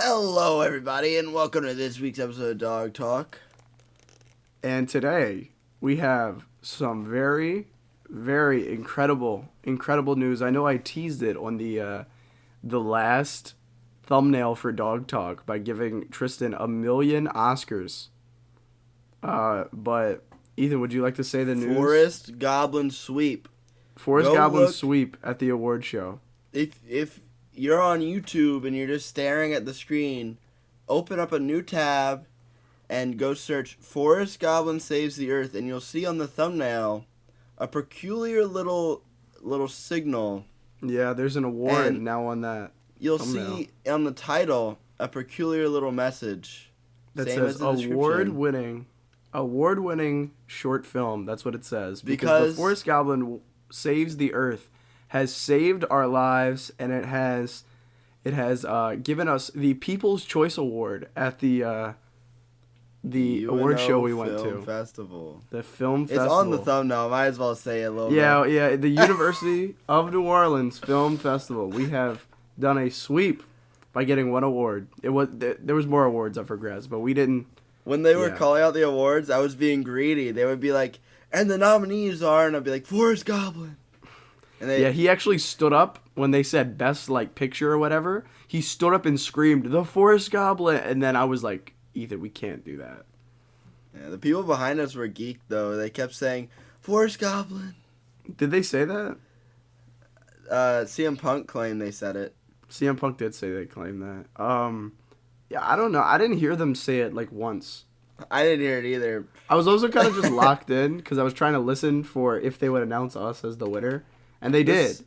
Hello, everybody, and welcome to this week's episode of Dawg Talk. And today, we have some very, very incredible news. I know I teased it on the last thumbnail for Dawg Talk by giving Tristan 1 million Oscars. But, Ethan, would you like to say the news? Forest Goblin sweep. Forest Goblin sweep at the award show. If you're on YouTube and you're just staring at the screen, open up a new tab and go search Forest Goblin Saves the Earth, and you'll see on the thumbnail a peculiar little signal. Yeah, there's an award And now on that. You'll thumbnail. see on the title a peculiar little message That Same says as the description. award-winning short film. That's what it says. Because the Forest Goblin Saves the Earth has saved our lives, and it has given us the People's Choice Award at the award show we went Film to. Festival. The film It's festival. on the thumbnail. Might as well say it a little bit. Yeah, the University of New Orleans Film Festival. We have done a sweep by getting one award. There was more awards up for grabs, but we didn't. When they were Yeah. calling out the awards, I was being greedy. They would be like, and the nominees are, and I'd be like, Forest Goblin. And Yeah, he actually stood up when they said best picture or whatever. He stood up and screamed, "The Forest Goblin!" And then I was like, "Ethan, we can't do that." Yeah, the people behind us were geeked though. They kept saying, Forest Goblin. Did they say that? CM Punk claimed they said it. CM Punk did say they claimed that. Yeah, I don't know. I didn't hear them say it once. I didn't hear it either. I was also kind of just locked in because I was trying to listen for if they would announce us as the winner, and they did.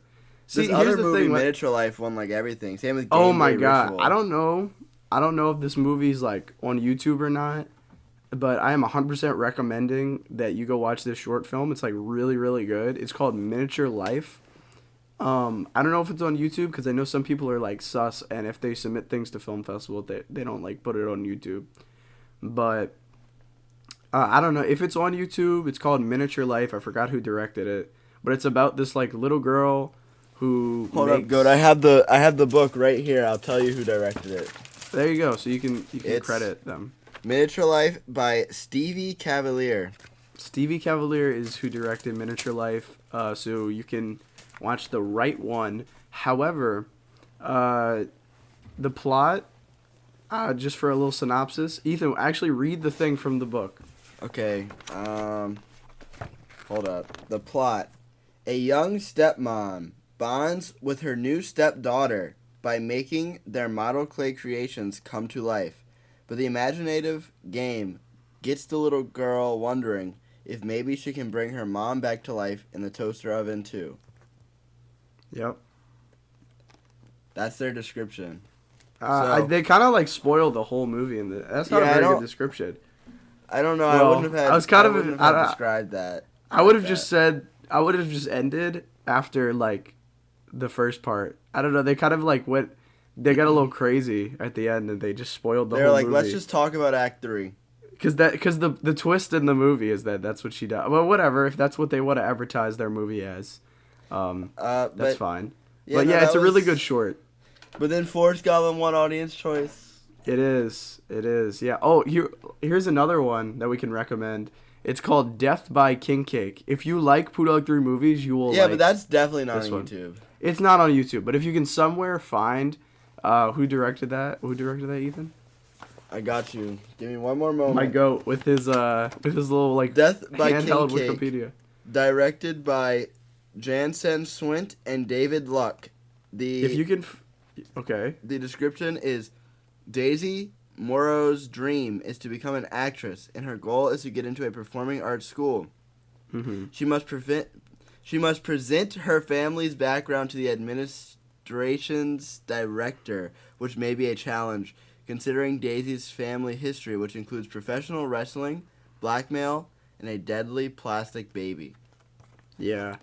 This other movie, Miniature Life, won everything. Same with Game Oh my Day god, Ritual. I don't know if this movie's on YouTube or not, but I am 100% recommending that you go watch this short film. It's really, really good. It's called Miniature Life. I don't know if it's on YouTube because I know some people are sus, and if they submit things to film festival, they don't put it on YouTube. But I don't know if it's on YouTube. It's called Miniature Life. I forgot who directed it, but it's about this little girl who Hold up, Goat. I have the book right here. I'll tell you who directed it. There you go. So you can It's credit them. Miniature Life by Stevie Cavalier. Stevie Cavalier is who directed Miniature Life, so you can watch the right one. However, the plot, just for a little synopsis, Ethan, actually read the thing from the book. Okay, hold up. The plot. A young stepmom bonds with her new stepdaughter by making their model clay creations come to life. But the imaginative game gets the little girl wondering if maybe she can bring her mom back to life in the toaster oven too. Yep. That's their description. They kind of spoiled the whole movie that's not a very good description. I don't know. Well, I wouldn't have had. I wouldn't have described that. I would have just said. I would have just ended after the first part. I don't know. They kind of went. They got a little crazy at the end, and they just spoiled the whole movie. Let's just talk about Act 3. Because the twist in the movie is that's what she does. Well, whatever. If that's what they want to advertise their movie as, that's fine. Yeah, but it's a really good short. But then Forest Goblin won Audience Choice. It is. Yeah. Oh, here's another one that we can recommend. It's called Death by King Cake. If you like Poodawg3 movies, you will. Yeah, but that's definitely not on one. YouTube. It's not on YouTube, but if you can somewhere find who directed that, Ethan? I got you. Give me one more moment. My goat with his little Death by handheld King Cake, Wikipedia. Directed by Jansen Swint and David Luck. If you can, okay. The description is Daisy Morrow's dream is to become an actress, and her goal is to get into a performing arts school. Mm-hmm. She must present her family's background to the administration's director, which may be a challenge, considering Daisy's family history, which includes professional wrestling, blackmail, and a deadly plastic baby. Yeah.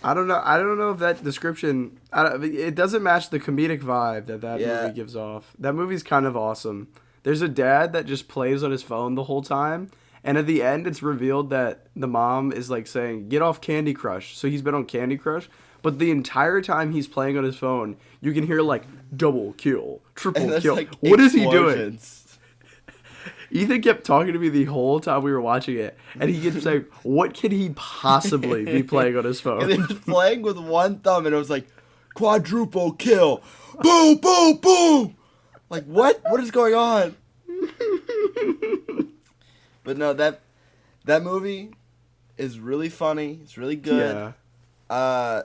I don't know if that description. It doesn't match the comedic vibe that movie gives off. That movie's kind of awesome. There's a dad that just plays on his phone the whole time, and at the end, it's revealed that the mom is saying, "Get off Candy Crush." So he's been on Candy Crush, but the entire time he's playing on his phone, you can hear like double kill, triple kill. Like what is he doing? explosions. Ethan kept talking to me the whole time we were watching it, and he kept saying, "What can he possibly be playing on his phone?" And he was playing with one thumb, and it was like quadruple kill, boom, boom, boom. Like what? What is going on? But no, that movie is really funny. It's really good. Yeah.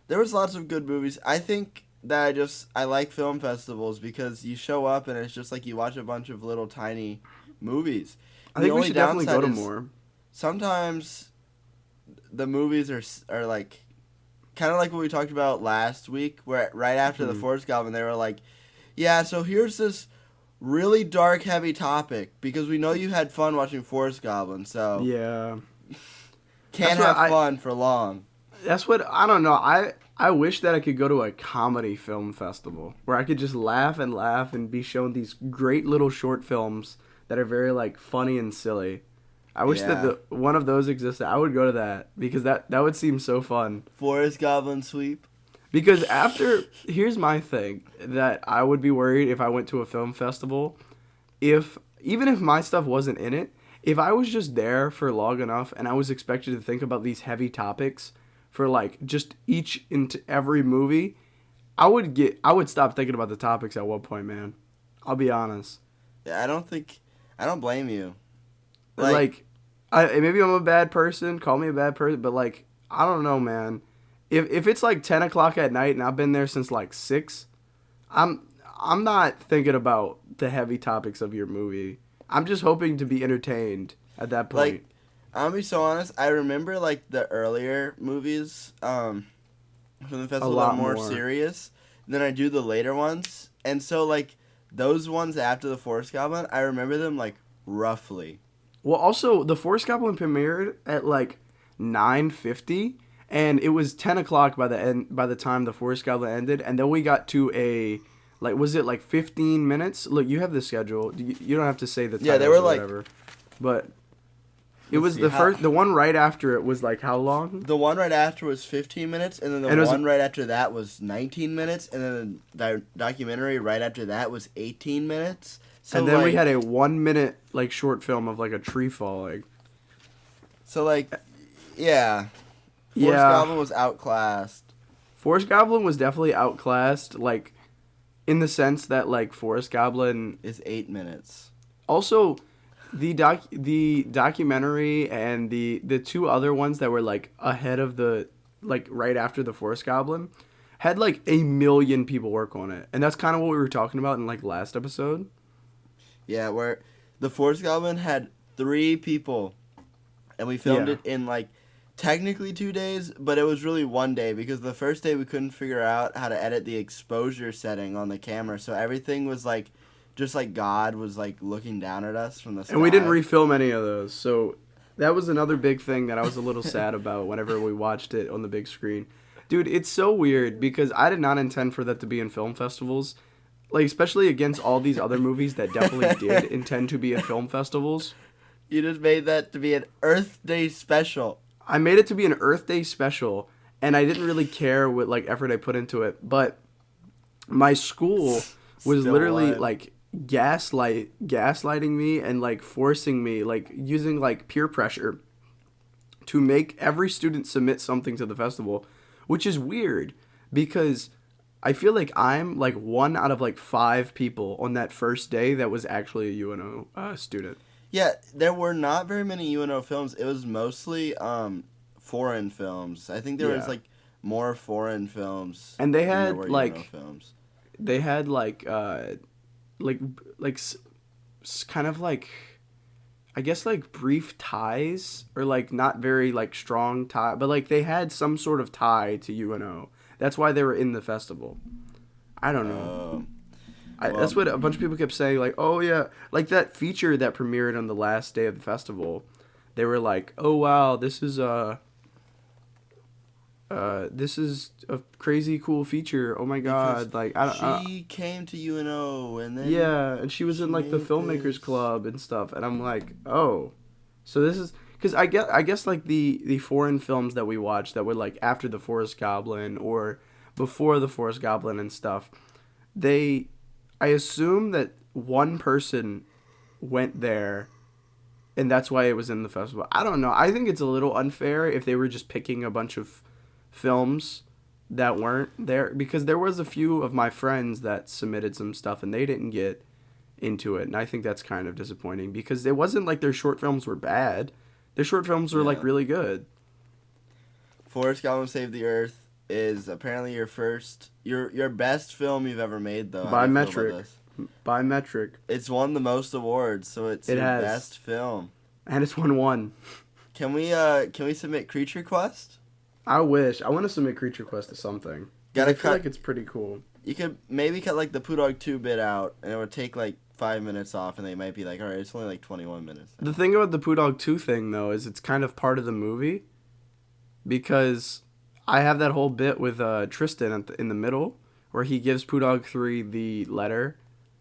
There was lots of good movies. I think that I like film festivals because you show up and it's just like you watch a bunch of little tiny movies. I think we should definitely go to more. Sometimes the movies are like kind of like what we talked about last week, where right after the Forest Goblin, they were like, yeah, so here's this really dark, heavy topic because we know you had fun watching Forest Goblin, so yeah, can't have fun for long. That's what, I don't know. I wish that I could go to a comedy film festival where I could just laugh and be shown these great little short films that are very like funny and silly. I wish that one of those existed. I would go to that because that would seem so fun. Forest Goblin sweep. Because here's my thing that I would be worried if I went to a film festival, even if my stuff wasn't in it, if I was just there for long enough and I was expected to think about these heavy topics for like just each into every movie, I would stop thinking about the topics at one point, man. I'll be honest. Yeah, I don't blame you. Maybe I'm a bad person, call me a bad person, but like, I don't know, man. If it's like 10 o'clock at night and I've been there since like 6, I'm not thinking about the heavy topics of your movie. I'm just hoping to be entertained at that point. Like, I'm gonna be so honest, I remember like the earlier movies from the festival that are more serious than I do the later ones. And so like those ones after the Forest Goblin, I remember them like roughly. Well, also the Forest Goblin premiered at like 9:50. And it was 10 o'clock by the time the Forest Goblin ended, and then we got to was it like 15 minutes? Look, you have the schedule. You don't have to say the titles they were or whatever. But it was the one right after it was like how long? The one right after was 15 minutes, and then the one right after that was 19 minutes, and then the documentary right after that was 18 minutes. So and then we had a 1 minute like short film of like a tree falling. So like, yeah. Forest Goblin was outclassed. Forest Goblin was definitely outclassed, like, in the sense that, like, Forest Goblin is 8 minutes. Also, the documentary and the two other ones that were, like, ahead of right after the Forest Goblin had, like, 1 million people work on it. And that's kind of what we were talking about in, like, last episode. Yeah, where the Forest Goblin had 3 people, and we filmed it in, like, technically 2 days, but it was really 1 day because the first day we couldn't figure out how to edit the exposure setting on the camera, so everything was like just like God was like looking down at us from the sky. And we didn't refilm any of those, so that was another big thing that I was a little sad about whenever we watched it on the big screen. Dude, it's so weird because I did not intend for that to be in film festivals, like especially against all these other movies that definitely did intend to be at film festivals. You just made that to be an Earth Day special. I made it to be an Earth Day special, and I didn't really care what like effort I put into it. But my school was literally like gaslighting me and like forcing me, like using like peer pressure to make every student submit something to the festival, which is weird because I feel like I'm like 1 out of like 5 people on that first day that was actually a UNO student. Yeah, there were not very many UNO films. It was mostly foreign films. I think there was like more foreign films. And they had like UNO films. They had like kind of like I guess like brief ties or like not very like strong tie, but like they had some sort of tie to UNO. That's why they were in the festival. I don't know. That's what a bunch of people kept saying, like, oh, yeah, like that feature that premiered on the last day of the festival. They were like, oh, wow, this is a crazy cool feature. Oh, my God. Like, she came to UNO and then... Yeah, and she was in, like, the Filmmakers Club and stuff. And I'm like, oh. So this is... Because I guess like the foreign films that we watched that were like after the Forest Goblin or before the Forest Goblin and stuff, I assume that one person went there and that's why it was in the festival. I don't know. I think it's a little unfair if they were just picking a bunch of films that weren't there, because there was a few of my friends that submitted some stuff and they didn't get into it, and I think that's kind of disappointing because it wasn't like their short films were bad. Their short films were like really good. Forest Goblin Save the Earth is apparently your best film you've ever made, though. By metric. By metric. It's won the most awards, so it's your best film. And it's won one. Can we submit Creature Quest? I wish. I want to submit Creature Quest to something. I feel like it's pretty cool. You could maybe cut like the Poodawg3 bit out, and it would take like 5 minutes off, and they might be like, all right, it's only like 21 minutes. The thing about the Poodawg3 thing, though, is it's kind of part of the movie, because I have that whole bit with Tristan in the middle, where he gives Poodawg3 the letter,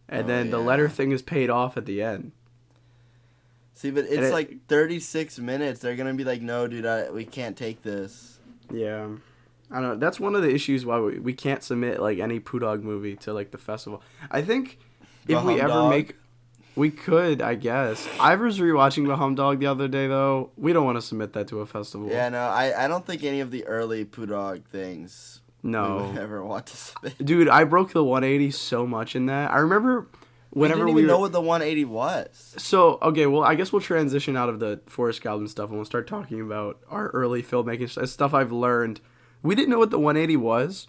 and then the letter thing is paid off at the end. See, but it's like 36 minutes. They're going to be like, no, dude, we can't take this. Yeah. I don't know. That's one of the issues why we can't submit like any Poodawg movie to like the festival. I think if we ever make... We could, I guess. I was rewatching Baham Dog the other day, though. We don't want to submit that to a festival. Yeah, no, I don't think any of the early Poodawg things we would ever want to submit. Dude, I broke the 180 so much in that. I remember whenever we didn't even know what the 180 was. So, okay, well, I guess we'll transition out of the Forest Goblin stuff and we'll start talking about our early filmmaking stuff I've learned. We didn't know what the 180 was.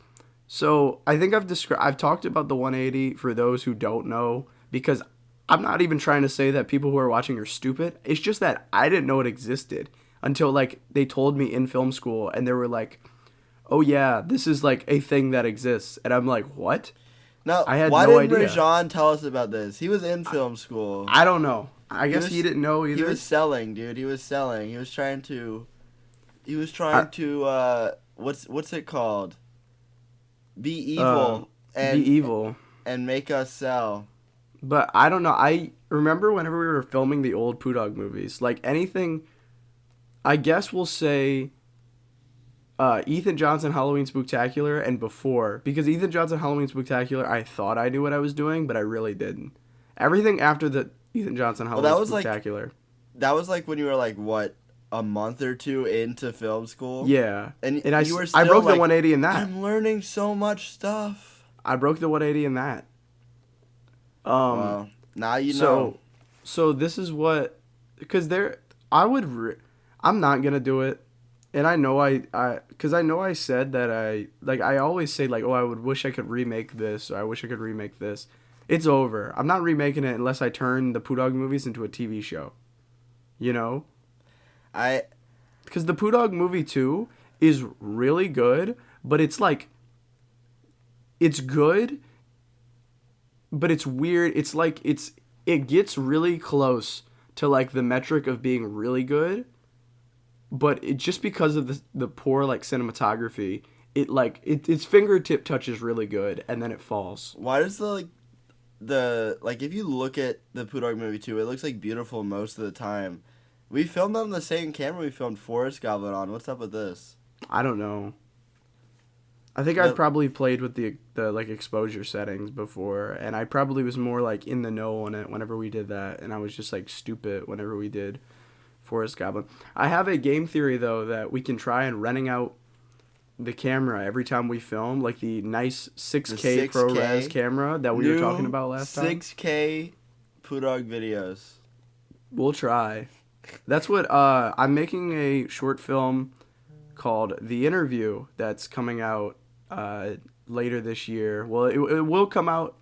So, I think I've talked about the 180 for those who don't know, because I'm not even trying to say that people who are watching are stupid. It's just that I didn't know it existed until like they told me in film school, and they were like, "Oh yeah, this is like a thing that exists," and I'm like, "What?" Now, I had why no didn't idea. Rajan tell us about this? He was in film school. I don't know. I guess he didn't know either. He was selling, dude. He was selling. He was trying to. What's it called? Be evil. Be evil. And make us sell. But I don't know. I remember whenever we were filming the old Poodawg movies, like anything, I guess we'll say Ethan Johnson Halloween Spooktacular and before. Because Ethan Johnson Halloween Spooktacular, I thought I knew what I was doing, but I really didn't. Everything after the Ethan Johnson Halloween Spooktacular. That was like when you were like, what, a month or two into film school? Yeah. And I were still I broke like, the 180 in that. I'm learning so much stuff. I broke the 180 in that. Well, now you know. So this is what, because I'm not gonna do it, and I know because I know I said that I always say like, oh, I would wish I could remake this, or I wish I could remake this. It's over. I'm not remaking it unless I turn the Poodawg movies into a TV show. You know? Because the Poodawg movie 2 is really good, but it's like, it's good, but it's weird. It's like it gets really close to like the metric of being really good, but it just because of the poor like cinematography, its fingertip touches really good and then it falls. Why does the if you look at the Poodawg movie 2, it looks like beautiful most of the time. We filmed on the same camera we filmed Forest Goblin on. What's up with this? I don't know. I think I probably played with the like exposure settings before, and I probably was more like in the know on it whenever we did that, and I was just like stupid whenever we did Forest Goblin. I have a game theory though that we can try and renting out the camera every time we film, like the nice 6K ProRes camera that we were talking about last time. 6K Poodawg videos. We'll try. That's what I'm making a short film called The Interview that's coming out later this year. Well, it will come out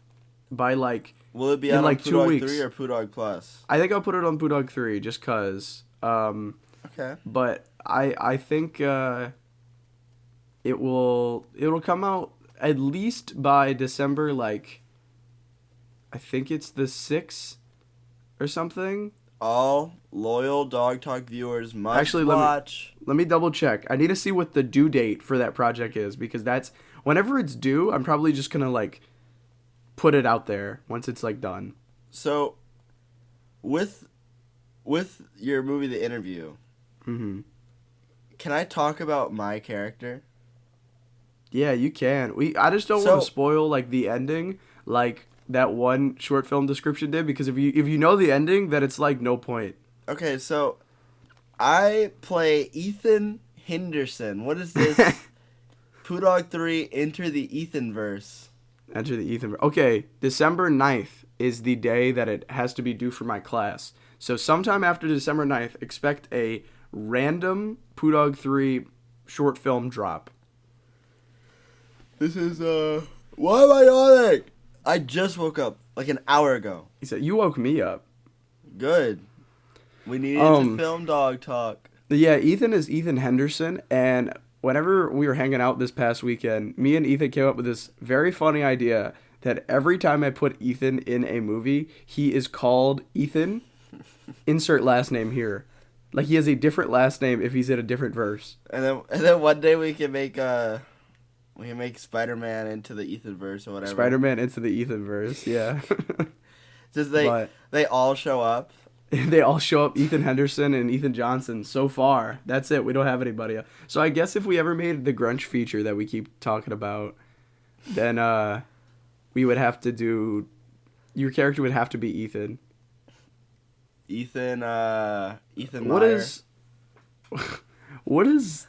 by like... Will it be out like on Poodawg3 or Poodawg Plus? I think I'll put it on Poodawg3 just cause. Okay. But I think it'll come out at least by December, like I think it's the 6th or something. All loyal Dawg Talk viewers must watch. Let me double check. I need to see what the due date for that project is, because that's whenever it's due, I'm probably just gonna like put it out there once it's like done. So, with your movie The Interview, do you think you're gonna get like a lot of Mm-hmm. Can I talk about my character? Yeah, you can. I just don't want to spoil like the ending, like that one short film description did, because if you know the ending, then it's like no point. Okay, so I play Ethan Henderson. What is this? Poodawg3 Enter the Ethanverse. Enter the Ethan. Okay, December 9th is the day that it has to be due for my class. So sometime after December 9th, expect a random Poodawg3 short film drop. This is, why am I yawning? I just woke up like an hour ago. He said, you woke me up. Good. We needed to film Dawg Talk. Yeah, Ethan is Ethan Henderson, and whenever we were hanging out this past weekend, me and Ethan came up with this very funny idea that every time I put Ethan in a movie, he is called Ethan. Insert last name here. Like he has a different last name if he's in a different verse. And then one day we can make Spider-Man into the Ethanverse or whatever. Spider-Man into the Ethanverse, yeah. Just they all show up. They all show up, Ethan Henderson and Ethan Johnson. So far, that's it. We don't have anybody else. So I guess if we ever made the grunge feature that we keep talking about, then we would have to do. Your character would have to be Ethan. Ethan Meyer. What does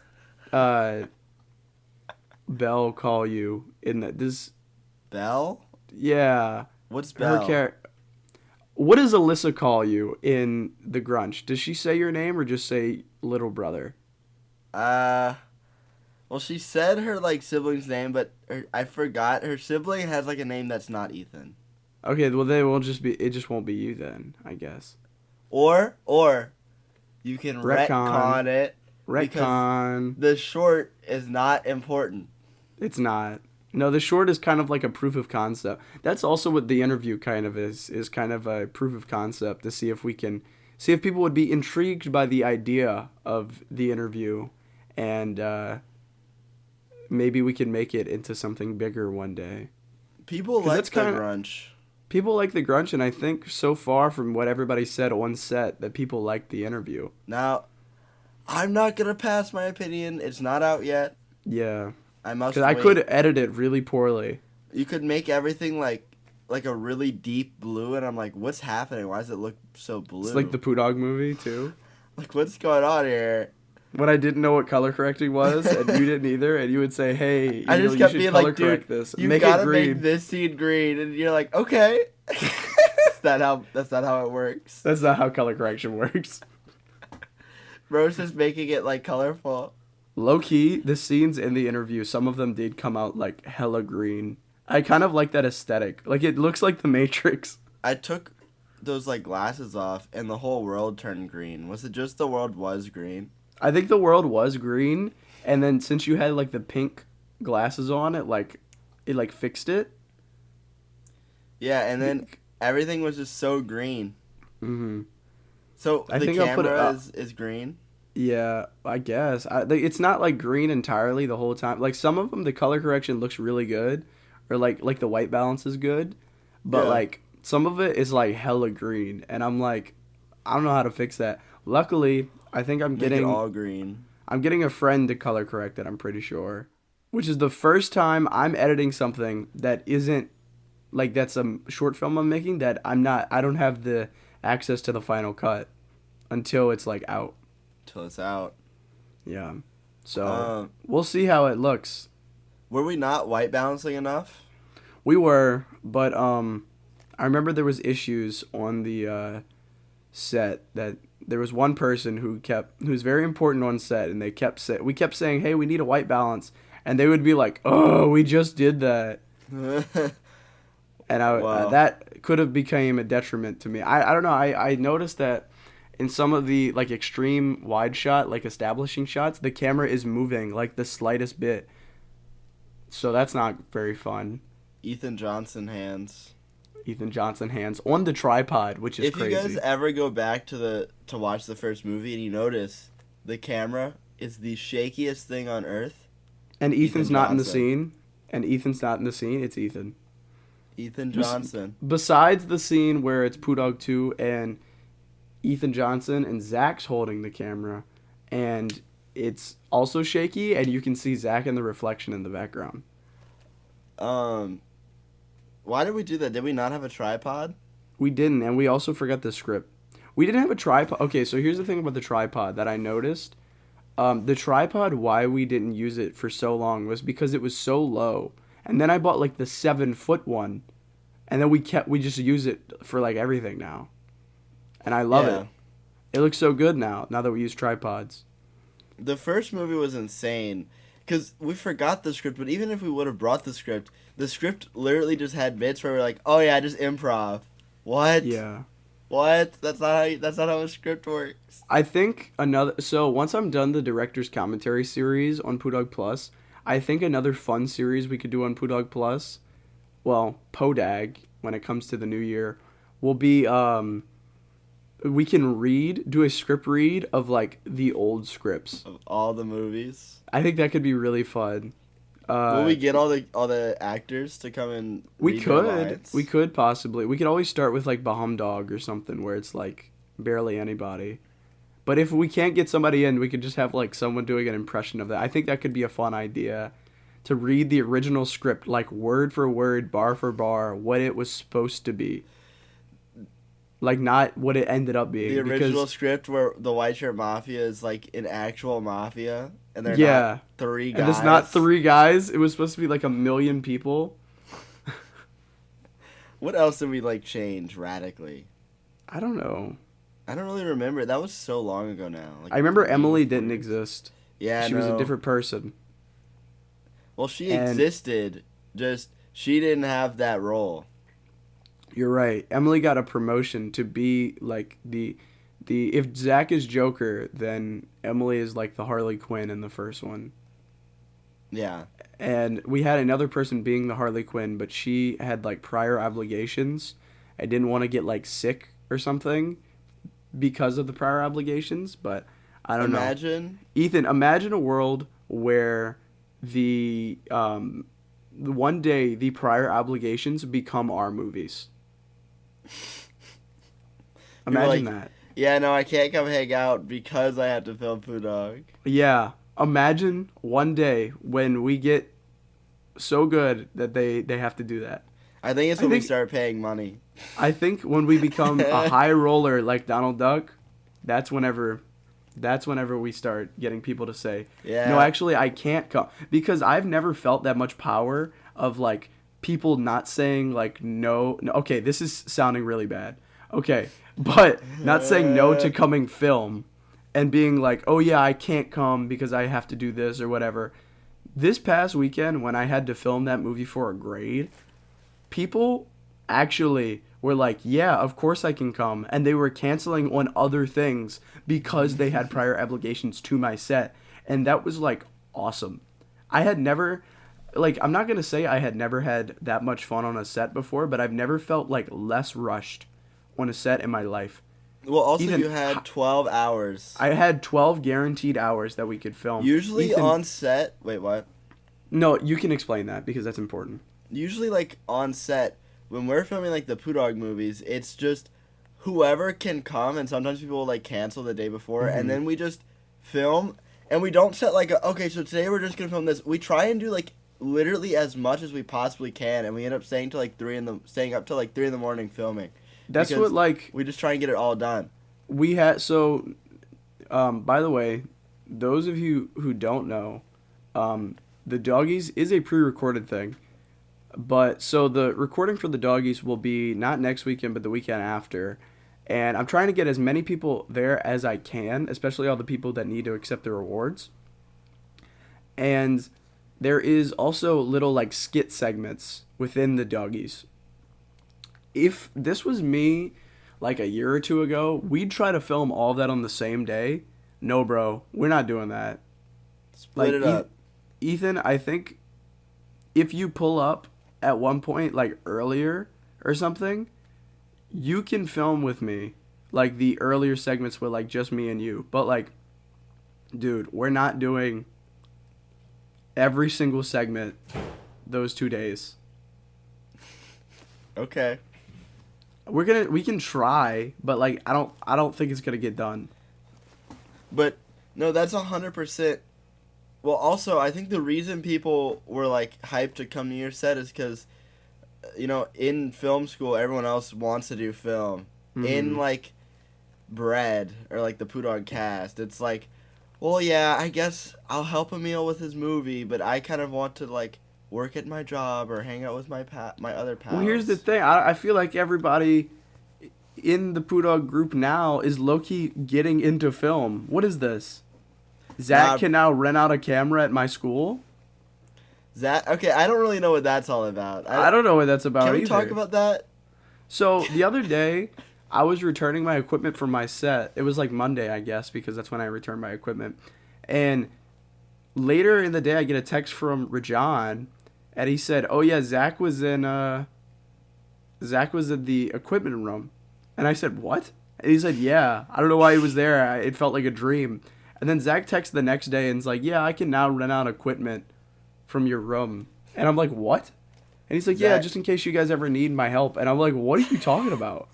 Belle call you in this? Belle? Yeah. What's Belle? What does Alyssa call you in the grunge? Does she say your name or just say little brother? Well, she said her like sibling's name, but I forgot her sibling has like a name that's not Ethan. Okay, well then it just won't be you then, I guess. Or you can retcon it. Retcon. The short is not important. It's not. No, the short is kind of like a proof of concept. That's also what the interview kind of is kind of a proof of concept to see if people would be intrigued by the idea of the interview, and maybe we can make it into something bigger one day. People like the grunge. People like the grunge, and I think so far from what everybody said on set that people liked the interview. Now, I'm not going to pass my opinion. It's not out yet. Yeah. I must wait. I could edit it really poorly. You could make everything like a really deep blue, and I'm like, what's happening? Why does it look so blue? It's like the Poodawg movie, too. Like, what's going on here? When I didn't know what color correcting was, and you didn't either, and you would say, hey, I just kept being like, dude, this. You gotta make this scene green, and you're like, okay. That's not how it works. That's not how color correction works. Bro's just making it like colorful. Low-key, the scenes in the interview, some of them did come out, like, hella green. I kind of like that aesthetic. Like, it looks like The Matrix. I took those, like, glasses off, and the whole world turned green. Was it just the world was green? I think the world was green, and then since you had, like, the pink glasses on, it fixed it. Yeah, and then everything was just so green. Mm-hmm. So, the camera is green? Yeah, I guess. It's not like green entirely the whole time. Like some of them, the color correction looks really good, or like the white balance is good, but like some of it is like hella green, and I'm like, I don't know how to fix that. Luckily, I think I'm getting it all green. I'm getting a friend to color correct it. I'm pretty sure, which is the first time I'm editing something that isn't like that's a short film I'm making that I don't have the access to the final cut until it's like out. Till it's out. Yeah. So we'll see how it looks. Were we not white balancing enough? We were, but I remember there was issues on the set that there was one person who was very important on set, and we kept saying, hey, we need a white balance, and they would be like, oh, we just did that. And that could have became a detriment to me. I don't know. I noticed that in some of the like extreme wide shot, like establishing shots, the camera is moving like the slightest bit. So that's not very fun. Ethan Johnson hands on the tripod, which is crazy. If you guys ever go back to watch the first movie and you notice the camera is the shakiest thing on earth. And Ethan's not in the scene. It's Ethan. Ethan Johnson. Besides the scene where it's Poodawg 2 and Ethan Johnson and Zach's holding the camera, and it's also shaky, and you can see Zach in the reflection in the background. Why did we do that? Did we not have a tripod? We didn't, and we also forgot the script. We didn't have a tripod. Okay, so here's the thing about the tripod that I noticed. The tripod, why we didn't use it for so long was because it was so low. And then I bought like the 7-foot one, and then we just use it for like everything now. And I love it. It looks so good now that we use tripods. The first movie was insane because we forgot the script, but even if we would have brought the script literally just had bits where we're like, oh yeah, just improv. What? Yeah. What? That's not how a script works. I think once I'm done the director's commentary series on Poodawg Plus, I think another fun series we could do on Poodawg Plus, well, Podag, when it comes to the new year, will be we can do a script read of like the old scripts of all the movies. I think that could be really fun. Will we get all the actors to come and we could possibly. We could always start with like Bahumdog or something where it's like barely anybody. But if we can't get somebody in, we could just have like someone doing an impression of that. I think that could be a fun idea to read the original script like word for word, bar for bar, what it was supposed to be. Like not what it ended up being. The original script where the White Shirt Mafia is like an actual mafia and they're not 3 guys. And it's not 3 guys. It was supposed to be like 1 million people. What else did we like change radically? I don't know. I don't really remember. That was so long ago now. Like, I remember Emily didn't exist. Yeah, she was a different person. Well, she existed, just she didn't have that role. You're right. Emily got a promotion to be like the if Zach is Joker, then Emily is like the Harley Quinn in the first one. Yeah. And we had another person being the Harley Quinn, but she had like prior obligations. I didn't want to get like sick or something because of the prior obligations, but I don't know. Ethan, imagine a world where the one day the prior obligations become our movies. Imagine that. Yeah, no, I can't come hang out because I have to film Poodawg. Yeah. Imagine one day when we get so good that they have to do that. I think it's when we start paying money. I think when we become a high roller like Donald Duck, that's whenever we start getting people to say, no, actually, I can't come. Because I've never felt that much power of, like, people not saying, like, no. Okay, this is sounding really bad. Okay, but not saying no to coming film and being like, oh, yeah, I can't come because I have to do this or whatever. This past weekend, when I had to film that movie for a grade, people actually were like, yeah, of course I can come. And they were canceling on other things because they had prior obligations to my set. And that was, like, awesome. I had never, like, I'm not going to say I had never had that much fun on a set before, but I've never felt, like, less rushed on a set in my life. Well, also you had 12 hours. I had 12 guaranteed hours that we could film. Usually on set, wait, what? No, you can explain that because that's important. Usually, like, on set, when we're filming, like, the Poodawg movies, it's just whoever can come, and sometimes people will, like, cancel the day before, and then we just film, and we don't set, like, okay, so today we're just gonna film this. We try and do, like, literally as much as we possibly can, and we end up staying up till, like, 3 in the morning filming. That's what, like... We just try and get it all done. We had... So, by the way, those of you who don't know, the Doggies is a pre-recorded thing. But, so the recording for the Doggies will be not next weekend, but the weekend after. And I'm trying to get as many people there as I can, especially all the people that need to accept the rewards. And there is also little, like, skit segments within the Doggies. If this was me, like, a year or two ago, we'd try to film all of that on the same day. No, bro, we're not doing that. Split it up. Ethan, I think if you pull up at one point, like, earlier or something, you can film with me, like, the earlier segments with, like, just me and you. But, like, dude, we're not doing every single segment those 2 days. Okay. We can try, but, like, I don't think it's gonna get done. But No, that's 100%. Well, also, I think the reason people were like hyped to come to your set is because, in film school, everyone else wants to do film. In like Bread or like the Poodawg cast, it's like, well, yeah, I guess I'll help Emile with his movie, but I kind of want to like work at my job or hang out with my other pals. Well, here's the thing. I feel like everybody in the Poodawg group now is low-key getting into film. What is this? Zach can now rent out a camera at my school? Okay, I don't really know what that's all about. I don't know what that's about either. Can we talk about that? So, the other day, I was returning my equipment from my set. It was like Monday, I guess, because that's when I returned my equipment. And later in the day, I get a text from Rajan, and he said, "Oh yeah, Zach was in the equipment room." And I said, "What?" And he said, "Yeah, I don't know why he was there. It felt like a dream." And then Zach texts the next day and is like, "Yeah, I can now rent out equipment from your room." And I'm like, "What?" And he's like, "Yeah, just in case you guys ever need my help." And I'm like, "What are you talking about?"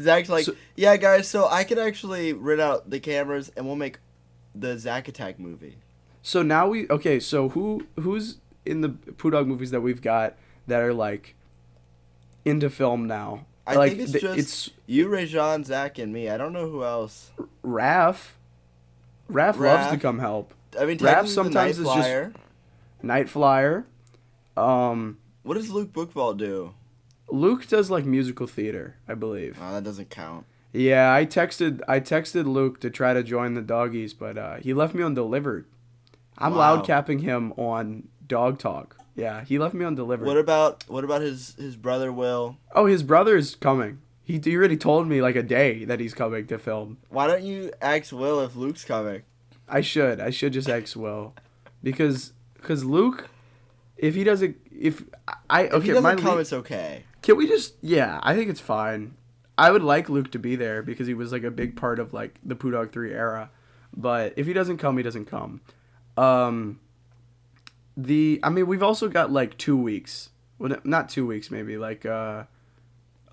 Zach's like, "Yeah, guys, so I can actually rent out the cameras and we'll make the Zack Attack movie." So now so who's in the Poodawg movies that we've got that are like into film now? I think it's you, Rajan, Zach, and me. I don't know who else. Raph loves to come help. I mean, Raph sometimes is just Night Flyer. What does Luke Bookvault do? Luke does like musical theater, I believe. Oh, that doesn't count. Yeah, I texted Luke to try to join the doggies, but he left me undelivered. I'm loud capping him on Dawg Talk. Yeah, he left me undelivered. What about his brother Will? Oh, his brother is coming. He already told me like a day that he's coming to film. Why don't you ask Will if Luke's coming? I should just ask Will, because Luke, if he doesn't come, it's okay. Can we just? Yeah, I think it's fine. I would like Luke to be there because he was like a big part of like the Poodawg3 era, but if he doesn't come, he doesn't come. We've also got like 2 weeks. Well, not 2 weeks, maybe like a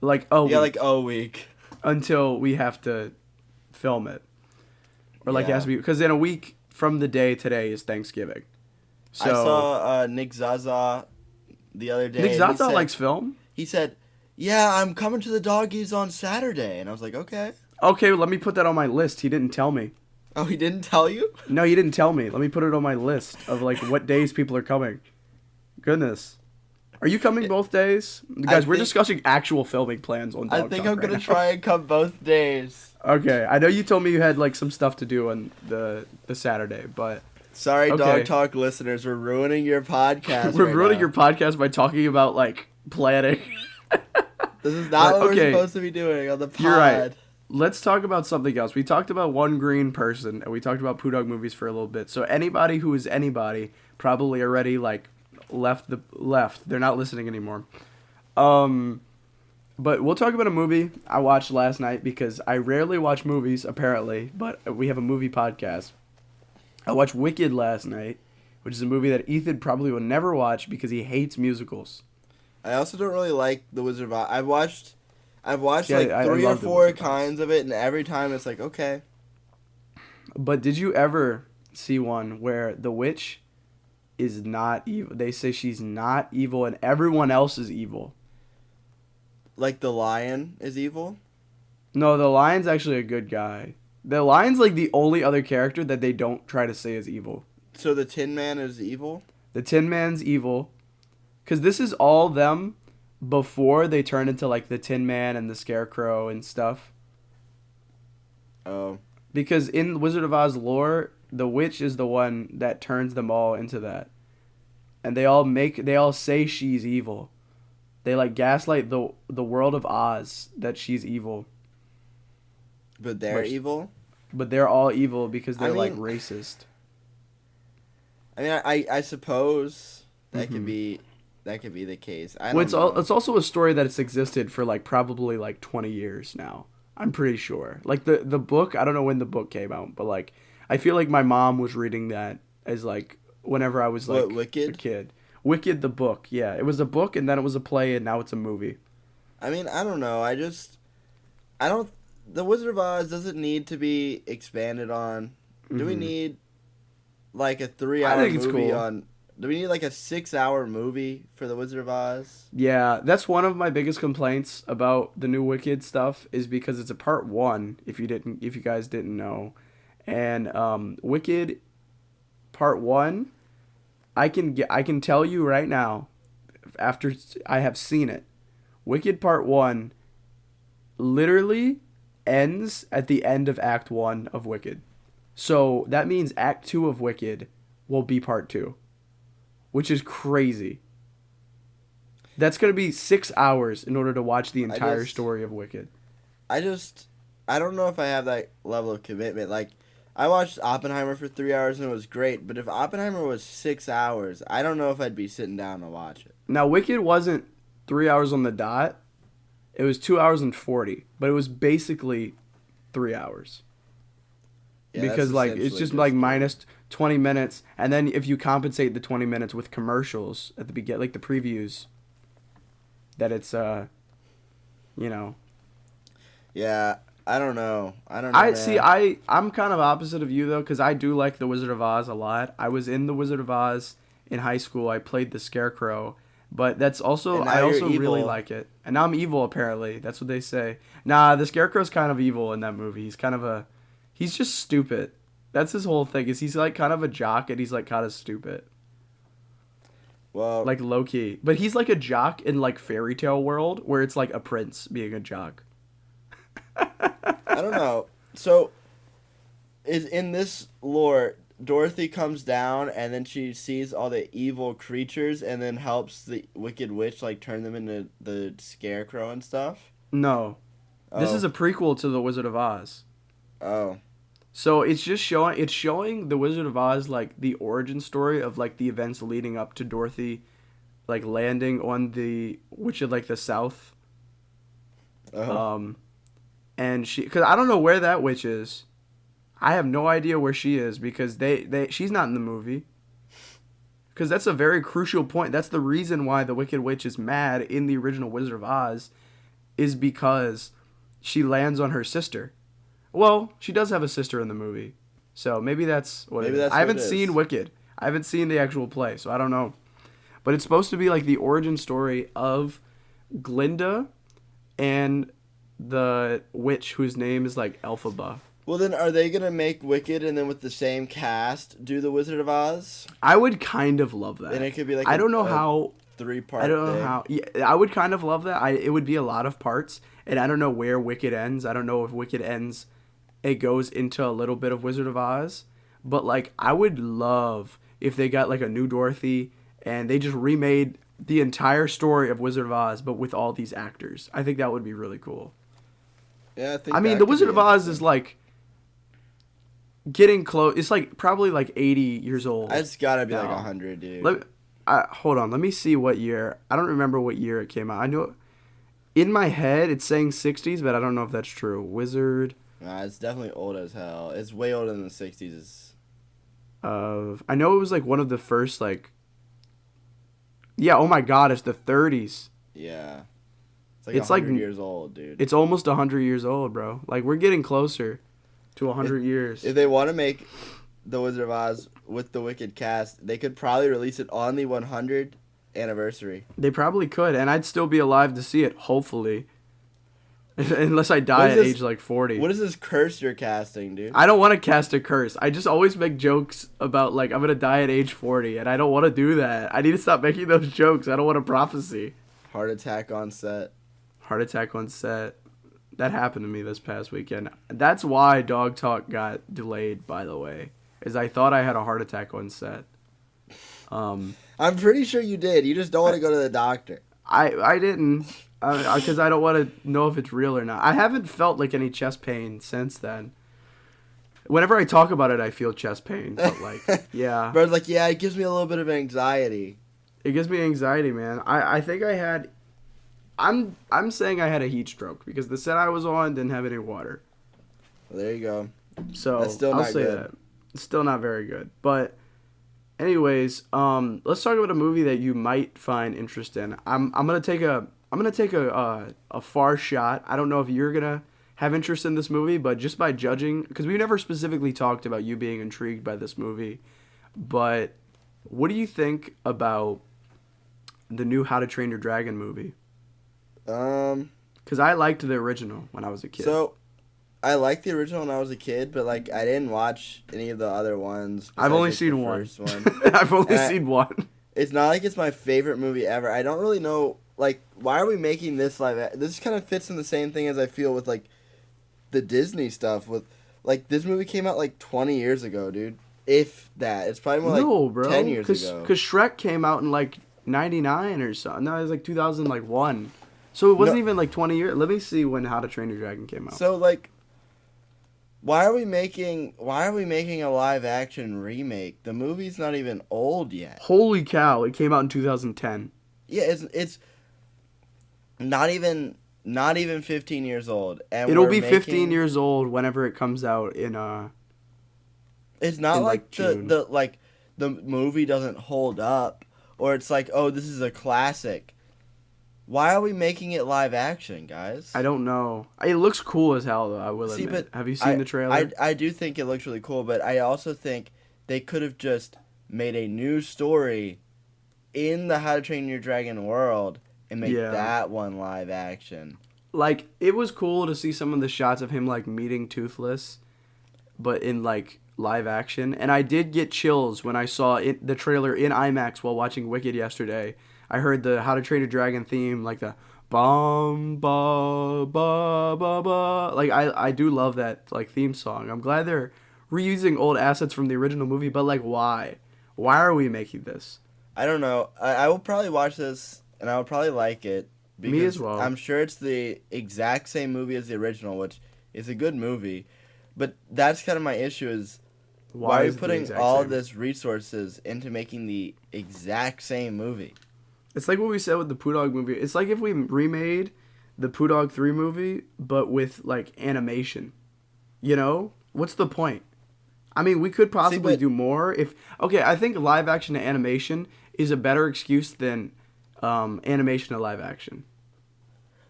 week. Like a week until we have to film it, or like it has to be, because in a week from the day today is Thanksgiving. So I saw Nick Zaza the other day. Nick Zaza likes film. He said, "Yeah, I'm coming to the doggies on Saturday," and I was like, "Okay." Okay, well, let me put that on my list. He didn't tell me. Oh, he didn't tell you? No, he didn't tell me. Let me put it on my list of like what days people are coming. Goodness. Are you coming both days? Guys, we're discussing actual filming plans on Dawg Talk. I think I'm going to try and come both days. Okay. I know you told me you had like some stuff to do on the Saturday, but sorry, okay. Dawg Talk listeners, we're ruining your podcast. We're ruining your podcast by talking about like planning. This is not what we're supposed to be doing on the pod. You're right. Let's talk about something else. We talked about one green person, and we talked about Poodawg movies for a little bit. So anybody who is anybody probably already like left. They're not listening anymore. But we'll talk about a movie I watched last night, because I rarely watch movies apparently, but we have a movie podcast. I watched Wicked last night, which is a movie that Ethan probably would never watch because he hates musicals. I also don't really like The Wizard of Oz. I've watched like 3 or 4 kinds of it, and every time it's like, okay. But did you ever see one where the witch is not evil? They say she's not evil and everyone else is evil. Like the lion is evil? No, the lion's actually a good guy. The lion's like the only other character that they don't try to say is evil. So the Tin Man is evil? The Tin Man's evil. Because this is all them before they turn into like the Tin Man and the Scarecrow and stuff. Oh. Because in Wizard of Oz lore, the witch is the one that turns them all into that. And they all say she's evil. They like gaslight the world of Oz that she's evil. But they're evil? But they're all evil because they're like racist. I mean, I suppose that could be the case. I don't know. It's also a story that it's existed for like probably like 20 years now. I'm pretty sure. Like the book, I don't know when the book came out, but like I feel like my mom was reading that as like whenever I was like Wicked? a kid. Wicked, the book. Yeah, it was a book and then it was a play and now it's a movie. I mean, I don't know. The Wizard of Oz doesn't need to be expanded on. Do we need like a 3-hour movie cool. on? Do we need like a 6-hour movie for the Wizard of Oz? Yeah, that's one of my biggest complaints about the new Wicked stuff is because it's a part 1. If you guys didn't know, and Wicked part 1, I can tell you right now, after I have seen it, Wicked part 1 literally ends at the end of Act 1 of Wicked. So that means Act 2 of Wicked will be part 2, which is crazy. That's going to be 6 hours in order to watch the entire story of Wicked. I don't know if I have that level of commitment. Like, I watched Oppenheimer for 3 hours and it was great, but if Oppenheimer was 6 hours, I don't know if I'd be sitting down to watch it. Now, Wicked wasn't 3 hours on the dot. It was 2 hours and 40, but it was basically 3 hours. Yeah, because like it's just like minus 20 minutes, and then if you compensate the 20 minutes with commercials at the beginning, like the previews, that it's you know. Yeah, I don't know. I'm kind of opposite of you though, because I do like the Wizard of Oz a lot. I was in the Wizard of Oz in high school. I played the Scarecrow, but that's also I also really like it. And now I'm evil apparently. That's what they say. Nah, the Scarecrow's kind of evil in that movie. He's just stupid. That's his whole thing. Is he's like kind of a jock and he's like kind of stupid. Well, like low key, but he's like a jock in like fairy tale world where it's like a prince being a jock. I don't know. So, is in this lore, Dorothy comes down and then she sees all the evil creatures and then helps the Wicked Witch like turn them into the Scarecrow and stuff? No. Oh. This is a prequel to The Wizard of Oz. Oh. So it's showing the Wizard of Oz like the origin story of like the events leading up to Dorothy like landing on the Witch of like the South. Oh. And cuz I don't know where that witch is. I have no idea where she is because she's not in the movie. Cuz that's a very crucial point. That's the reason why the Wicked Witch is mad in the original Wizard of Oz is because she lands on her sister. Well, she does have a sister in the movie. So maybe that's what it is. I haven't seen Wicked. I haven't seen the actual play, so I don't know. But it's supposed to be like the origin story of Glinda and the witch whose name is like Elphaba. Well, then are they going to make Wicked and then with the same cast do the Wizard of Oz? I would kind of love that. And it could be like I don't know how 3-part I don't know how. Yeah, I would kind of love that. It would be a lot of parts, and I don't know where Wicked ends. I don't know if Wicked ends it goes into a little bit of Wizard of Oz, but like I would love if they got like a new Dorothy and they just remade the entire story of Wizard of Oz but with all these actors. I think that would be really cool. Yeah, I mean, the Wizard of Oz is like getting close. It's like probably like 80 years old. It's got to be like 100, dude. Hold on, let me see what year. I don't remember what year it came out. I know in my head it's saying 60s, but I don't know if that's true. Wizard. Nah, it's definitely old as hell. It's way older than the 60s. I know it was like one of the first like. Yeah. Oh my God! It's the 30s. Yeah. It's like 100 years old, dude. It's almost 100 years old, bro. Like we're getting closer to 100 years. If they want to make the Wizard of Oz with the Wicked cast, they could probably release it on the 100th anniversary. They probably could, and I'd still be alive to see it. Hopefully. Unless I die at age like 40. What is this curse you're casting, dude? I don't want to cast a curse. I just always make jokes about like I'm going to die at age 40 and I don't want to do that. I need to stop making those jokes. I don't want a prophecy. Heart attack on set. Heart attack on set. That happened to me this past weekend. That's why Dawg Talk got delayed, by the way. Is I thought I had a heart attack on set. I'm pretty sure you did. You just don't want to go to the doctor. I didn't. Because I don't want to know if it's real or not. I haven't felt like any chest pain since then. Whenever I talk about it, I feel chest pain. But like, yeah. But like, yeah, it gives me a little bit of anxiety. It gives me anxiety, man. I think I had. I'm saying I had a heat stroke because the set I was on didn't have any water. Well, there you go. So that's still not I'll say good. that. It's still not very good. But anyways, let's talk about a movie that you might find interest in. I'm gonna take a far shot. I don't know if you're gonna have interest in this movie, but just by judging, because we never specifically talked about you being intrigued by this movie, but what do you think about the new How to Train Your Dragon movie? Because I liked the original when I was a kid. So, I liked the original when I was a kid, but like I didn't watch any of the other ones. I've only seen one. I've only seen one. It's not like it's my favorite movie ever. I don't really know, like, why are we making this this kind of fits in the same thing as I feel with, like, the Disney stuff. With, like, this movie came out, like, 20 years ago, dude. If that. It's probably more like 10 years ago. Because Shrek came out in, like, 99 or something. No, it was, like, 2001. So it wasn't even, like, 20 years. Let me see when How to Train Your Dragon came out. So, like, why are we making a live action remake? The movie's not even old yet. Holy cow! It came out in 2010. Yeah, it's not even 15 years old, and it'll be 15 years old whenever it comes out in It's not in, like June. the movie doesn't hold up, or it's like, oh, this is a classic. Why are we making it live action, guys? I don't know. It looks cool as hell, though, I will admit. Have you seen the trailer? I do think it looks really cool, but I also think they could have just made a new story in the How to Train Your Dragon world and make that one live action. Like, it was cool to see some of the shots of him, like, meeting Toothless, but in, like, live action. And I did get chills when I saw the trailer in IMAX while watching Wicked yesterday. I heard the How to Train a Dragon theme, like the bum ba ba ba ba. Like I do love that like theme song. I'm glad they're reusing old assets from the original movie, but like why? Why are we making this? I don't know. I will probably watch this and I will probably like it. Me as well. I'm sure it's the exact same movie as the original, which is a good movie. But that's kind of my issue is why are you putting all this resources into making the exact same movie? It's like what we said with the Poodawg movie. It's like if we remade the Poodawg3 movie, but with, like, animation. You know? What's the point? I mean, we could possibly do more if... Okay, I think live action to animation is a better excuse than animation to live action.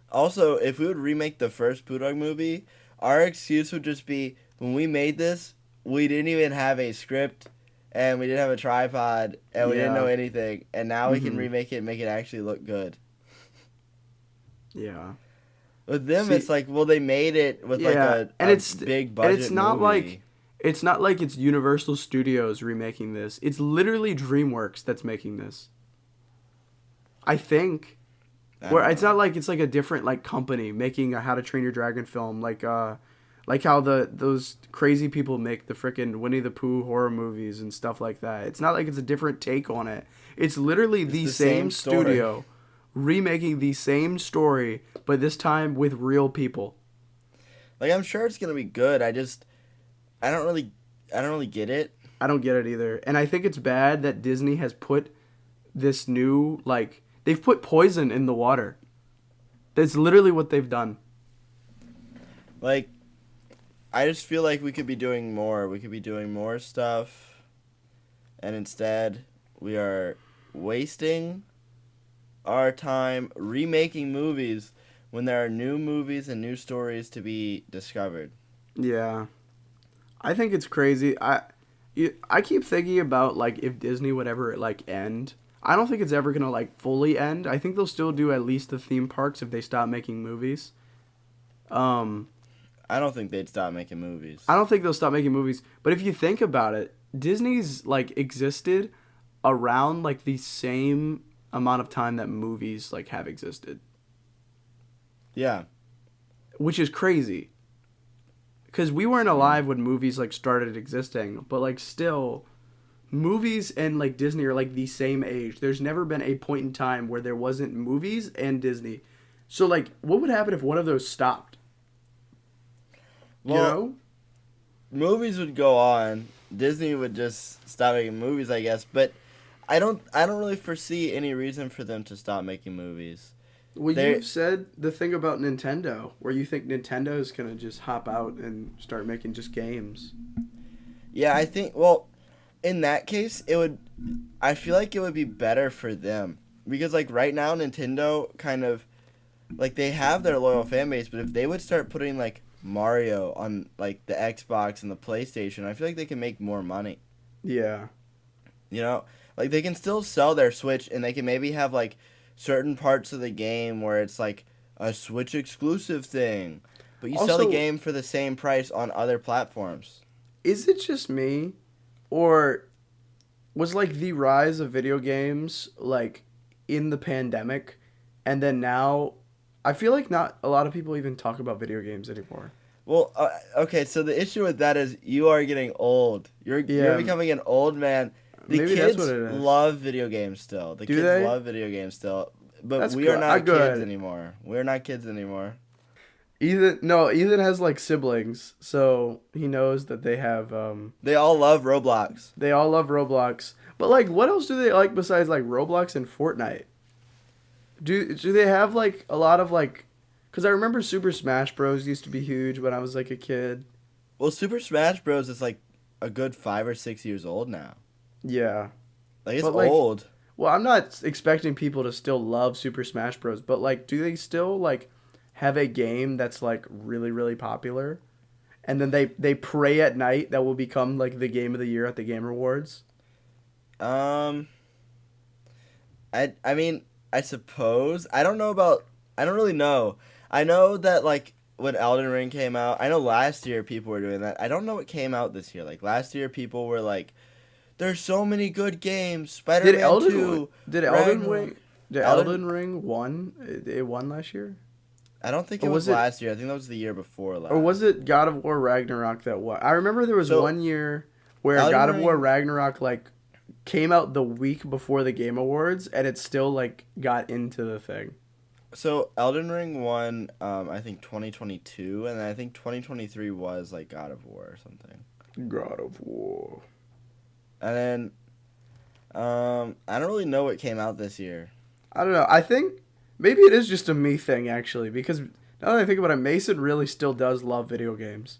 Also, if we would remake the first Poodawg movie, our excuse would just be, when we made this, we didn't even have a script... And we didn't have a tripod, and we didn't know anything. And now we can remake it and make it actually look good. Yeah. With them, it's like, well, they made it with like a big budget and it's not movie. It's not like it's Universal Studios remaking this. It's literally DreamWorks that's making this. I think. It's not like it's like a different like company making a How to Train Your Dragon film, like how those crazy people make the frickin' Winnie the Pooh horror movies and stuff like that. It's not like it's a different take on it. It's literally the same studio remaking the same story, but this time with real people. Like, I'm sure it's gonna be good. I don't really get it. I don't get it either. And I think it's bad that Disney has put this new, like, they've put poison in the water. That's literally what they've done. Like, I just feel like we could be doing more. We could be doing more stuff. And instead, we are wasting our time remaking movies when there are new movies and new stories to be discovered. Yeah. I think it's crazy. I keep thinking about, like, if Disney would ever, like, end. I don't think it's ever going to, like, fully end. I think they'll still do at least the theme parks if they stop making movies. I don't think they'd stop making movies. I don't think they'll stop making movies. But if you think about it, Disney's, like, existed around, like, the same amount of time that movies, like, have existed. Yeah. Which is crazy. Because we weren't alive when movies, like, started existing. But, like, still, movies and, like, Disney are, like, the same age. There's never been a point in time where there wasn't movies and Disney. So, like, what would happen if one of those stopped? Well, you know? Movies would go on. Disney would just stop making movies, I guess. But I don't really foresee any reason for them to stop making movies. Well, you said the thing about Nintendo, where you think Nintendo's going to just hop out and start making just games. Yeah, I think, well, in that case, I feel like it would be better for them. Because, like, right now, Nintendo kind of, like, they have their loyal fan base, but if they would start putting, like, Mario on like the Xbox and the PlayStation, I feel like they can make more money. Yeah. You know, like they can still sell their Switch, and they can maybe have like certain parts of the game where it's like a Switch exclusive thing, but you sell the Also, game for the same price on other platforms. is it just me, or was like the rise of video games like in the pandemic, and then now I feel like not a lot of people even talk about video games anymore. Well, okay, so the issue with that is you are getting old. You're becoming an old man. The Maybe kids that's what it is. love video games still. The Do kids they? love video games still. But That's we good. are not Good. kids anymore. We're not kids anymore. Ethan has like siblings, so he knows that they have They all love Roblox. they all love Roblox. But like what else do they like besides like Roblox and Fortnite? Do they have like a lot of like cuz I remember Super Smash Bros used to be huge when I was like a kid. Well, Super Smash Bros. Is like a good 5 or 6 years old now. Yeah. Like, it's But, like, old. Well, I'm not expecting people to still love Super Smash Bros, but like do they still like have a game that's like really really popular? And then they pray at night that will become like the game of the year at the Game Awards? I mean, I suppose. I don't really know. I know that, like, when Elden Ring came out, I know last year people were doing that. I don't know what came out this year. Like, last year people were like, there's so many good games. Spider-Man 2. Did Ragnarok. Elden Ring won? It won last year? I don't think Or it was was it- last year. I think that was the year before last. Or was it God of War Ragnarok that won? I remember there was So, one year where Elden God of War Ring- Ragnarok like came out the week before the Game Awards and it still like got into the thing. So, Elden Ring won, I think, 2022, and then I think 2023 was, like, God of War or something. God of War. And then, I don't really know what came out this year. I don't know. I think maybe it is just a me thing actually because now that I think about it, Mason really still does love video games.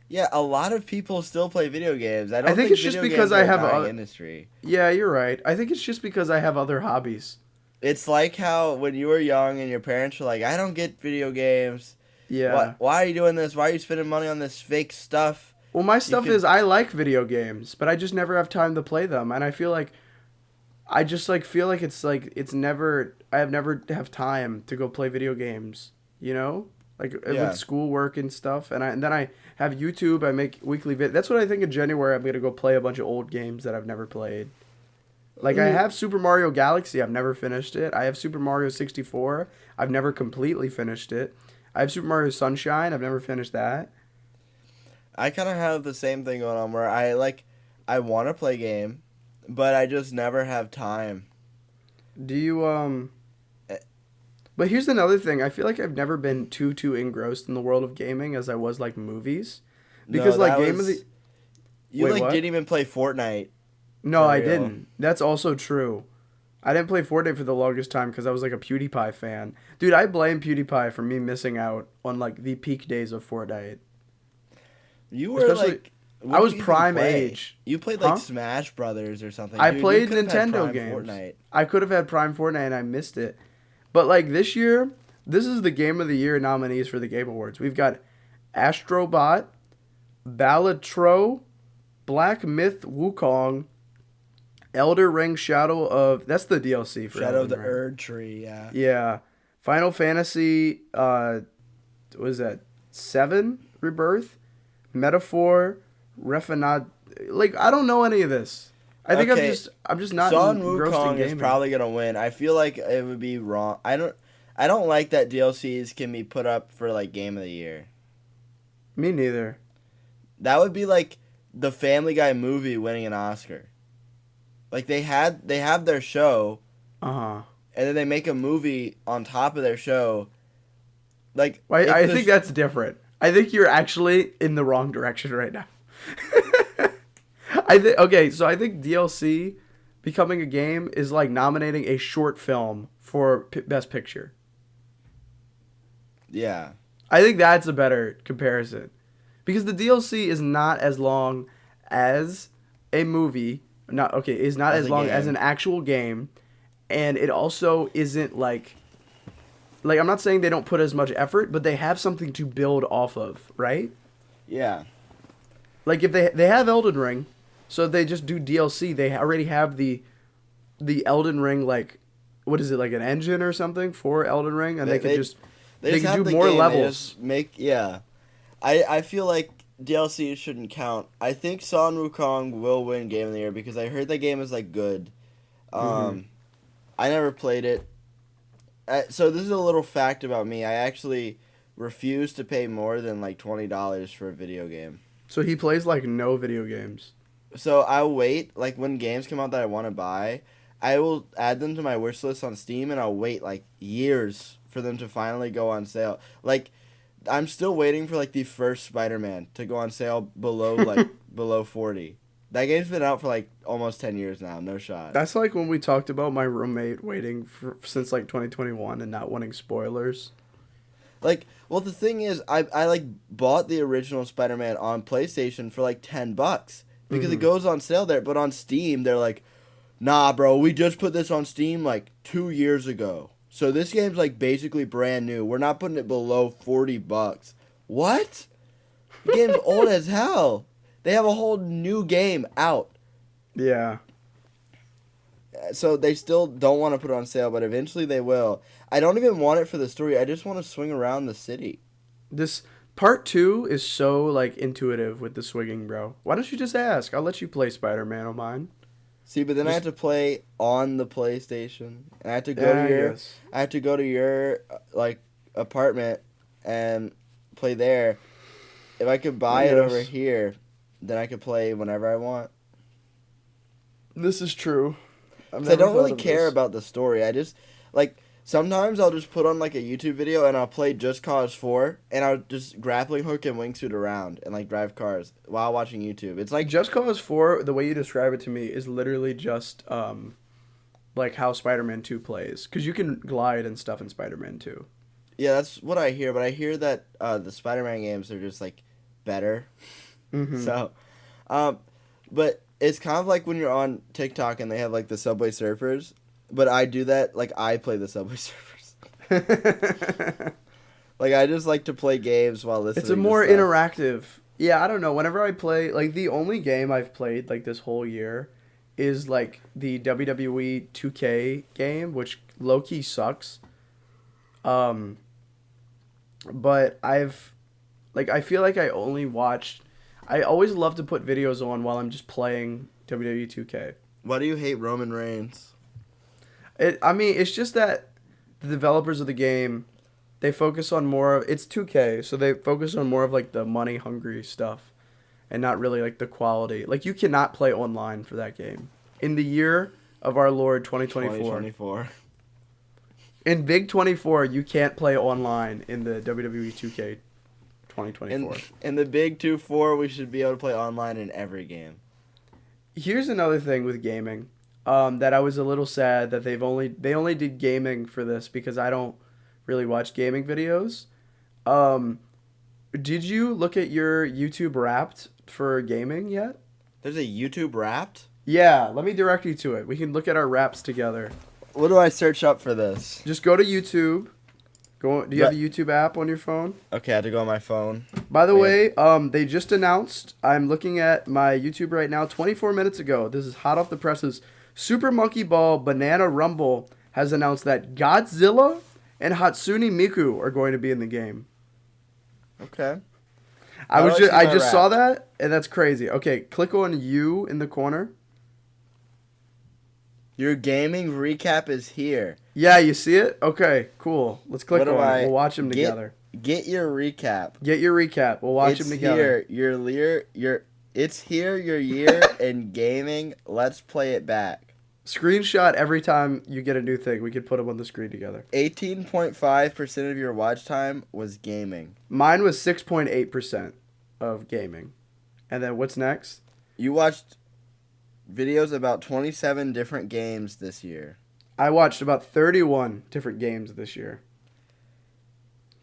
Yeah, a lot of people still play video games. I think think it's just video because games I are have a dying other- industry. Yeah, you're right. I think it's just because I have other hobbies. It's like how when you were young and your parents were like, I don't get video games. Yeah. Why are you doing this? Why are you spending money on this fake stuff? Well, my stuff could- is I like video games, but I just never have time to play them, and I feel like it's never I never have time to go play video games, you know? Like Yeah. with schoolwork and stuff, and then I have YouTube, I make weekly That's what I think in January I'm going to go play a bunch of old games that I've never played. Like I have Super Mario Galaxy, I've never finished it. I have Super Mario 64, I've never completely finished it. I have Super Mario Sunshine, I've never finished that. I kind of have the same thing going on where I want to play a game, but I just never have time. Do you But here's another thing. I feel like I've never been too engrossed in the world of gaming as I was like movies. Because No, like that Game of was- the You Wait, like what? didn't even play Fortnite. No, for I real. didn't. That's also true. I didn't play Fortnite for the longest time because I was like a PewDiePie fan. Dude, I blame PewDiePie for me missing out on like the peak days of Fortnite. You were Especially- like what I was did you even prime play? age. You played like Huh? Smash Brothers or something. I Dude, you played could've had Nintendo prime games. Fortnite. I could have had Prime Fortnite and I missed it. But like this year, this is the Game of the Year nominees for the Game Awards. We've got Astrobot, Balatro, Black Myth Wukong, Elder Ring Shadow of... That's the DLC for Shadow of the Elden Ring. Erd Tree, yeah. Yeah. Final Fantasy, what was that? 7 Rebirth, Metaphor, Refinad. Like I don't know any of this. I think Okay, I'm just not Sun engrossed in Wukong is gaming. probably gonna win. I feel like it would be wrong. I don't like that DLCs can be put up for like Game of the Year. Me neither. That would be like the Family Guy movie winning an Oscar. Like they have their show, Uh-huh. and then they make a movie on top of their show. Like I think that's different. I think you're actually in the wrong direction right now. I think DLC becoming a game is like nominating a short film for Best Picture. yeah. I think that's a better comparison. Because the DLC is not as long as a movie. Is not As as a long as game. an actual game. And it also isn't like like, I'm not saying they don't put as much effort, but they have something to build off of, right? Yeah. Like, if they have Elden Ring, so if they just do DLC, they already have the Elden Ring, like, what is it, like an engine or something for Elden Ring, and they can do more levels. I feel like DLC shouldn't count. I think Son Wukong will win Game of the Year because I heard that game is like good. I never played it. So this is a little fact about me. I actually refuse to pay more than like $20 for a video game. So he plays like no video games. So I'll wait, like when games come out that I want to buy, I will add them to my wish list on Steam, and I'll wait like years for them to finally go on sale. Like, I'm still waiting for like the first Spider-Man to go on sale below below 40. That game's been out for like almost 10 years now. No shot. That's like when we talked about my roommate waiting since like 2021 and not wanting spoilers. Like, well, the thing is, I like bought the original Spider-Man on PlayStation for like $10 because it goes on sale there. But on Steam, they're like, nah, bro, we just put this on Steam like 2 years ago. So this game's like basically brand new. We're not putting it below $40. What? The game's old as hell. They have a whole new game out. Yeah. So they still don't want to put it on sale, but eventually they will. I don't even want it for the story. I just want to swing around the city. This part 2 is so like intuitive with the swinging, bro. Why don't you just ask? I'll let you play Spider-Man on mine. See, but then I have to play on the PlayStation, and I have to go to your like apartment and play there. If I could buy it over here, then I could play whenever I want. This is true. I don't really care about the story. I just like sometimes I'll just put on like a YouTube video and I'll play Just Cause 4 and I'll just grappling hook and wingsuit around and like drive cars while watching YouTube. It's like Just Cause 4, the way you describe it to me is literally just like how Spider-Man 2 plays, cuz you can glide and stuff in Spider-Man 2. Yeah, that's what I hear, but I hear that the Spider-Man games are just like better. So but it's kind of like when you're on TikTok and they have like the Subway Surfers. But I do that, like, I play the Subway Surfers. Like, I just like to play games while listening It's a more interactive. Yeah, I don't know. Whenever I play, like, the only game I've played, like, this whole year is, like, the WWE 2K game, which low-key sucks. But I feel like I only watched... I always love to put videos on while I'm just playing WWE 2K. Why do you hate Roman Reigns? It's just that the developers of the game, they focus on more of... It's 2K, so they focus on more of, like, the money-hungry stuff and not really, like, the quality. Like, you cannot play online for that game. In the year of our Lord, 2024. In Big 24, you can't play online in the WWE 2K 2024. In the Big 2-4, we should be able to play online in every game. Here's another thing with gaming. That I was a little sad that they only did gaming for this because I don't really watch gaming videos. Did you look at your YouTube Wrapped for gaming yet? There's a YouTube Wrapped? Yeah, let me direct you to it. We can look at our Wraps together. What do I search up for this? Just go to YouTube. Do you have a YouTube app on your phone? Okay, I have to go on my phone. By the way, they just announced, I'm looking at my YouTube right now, 24 minutes ago. This is hot off the presses. Super Monkey Ball Banana Rumble has announced that Godzilla and Hatsune Miku are going to be in the game. Okay. I just saw that, and that's crazy. Okay, click on you in the corner. Your gaming recap is here. Yeah, you see it? Okay, cool. Let's click on it. We'll watch them together. Get your recap. Get your recap. We'll watch them together. It's here, your year in gaming. Let's play it back. Screenshot every time you get a new thing. We could put them on the screen together. 18.5% of your watch time was gaming. Mine was 6.8% of gaming. And then what's next? You watched videos about 27 different games this year. I watched about 31 different games this year.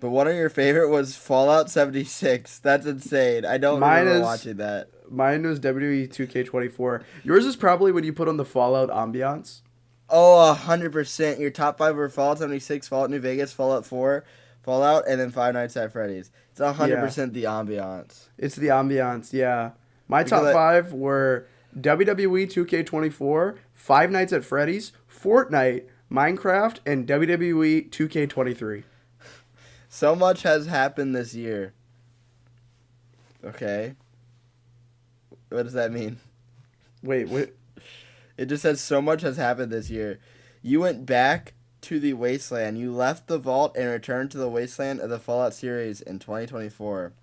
But one of your favorite was Fallout 76. That's insane. I don't remember watching that. Mine was WWE 2K24. Yours is probably when you put on the Fallout ambiance. Oh, 100%. Your top 5 were Fallout 76, Fallout New Vegas, Fallout 4, Fallout, and then Five Nights at Freddy's. It's 100% the ambiance. It's the ambiance, yeah. My Because top 5 were WWE 2K24, Five Nights at Freddy's, Fortnite, Minecraft, and WWE 2K23. So much has happened this year. Okay. What does that mean? Wait, what? It just says so much has happened this year. You went back to the wasteland. You left the vault and returned to the wasteland of the Fallout series in 2024,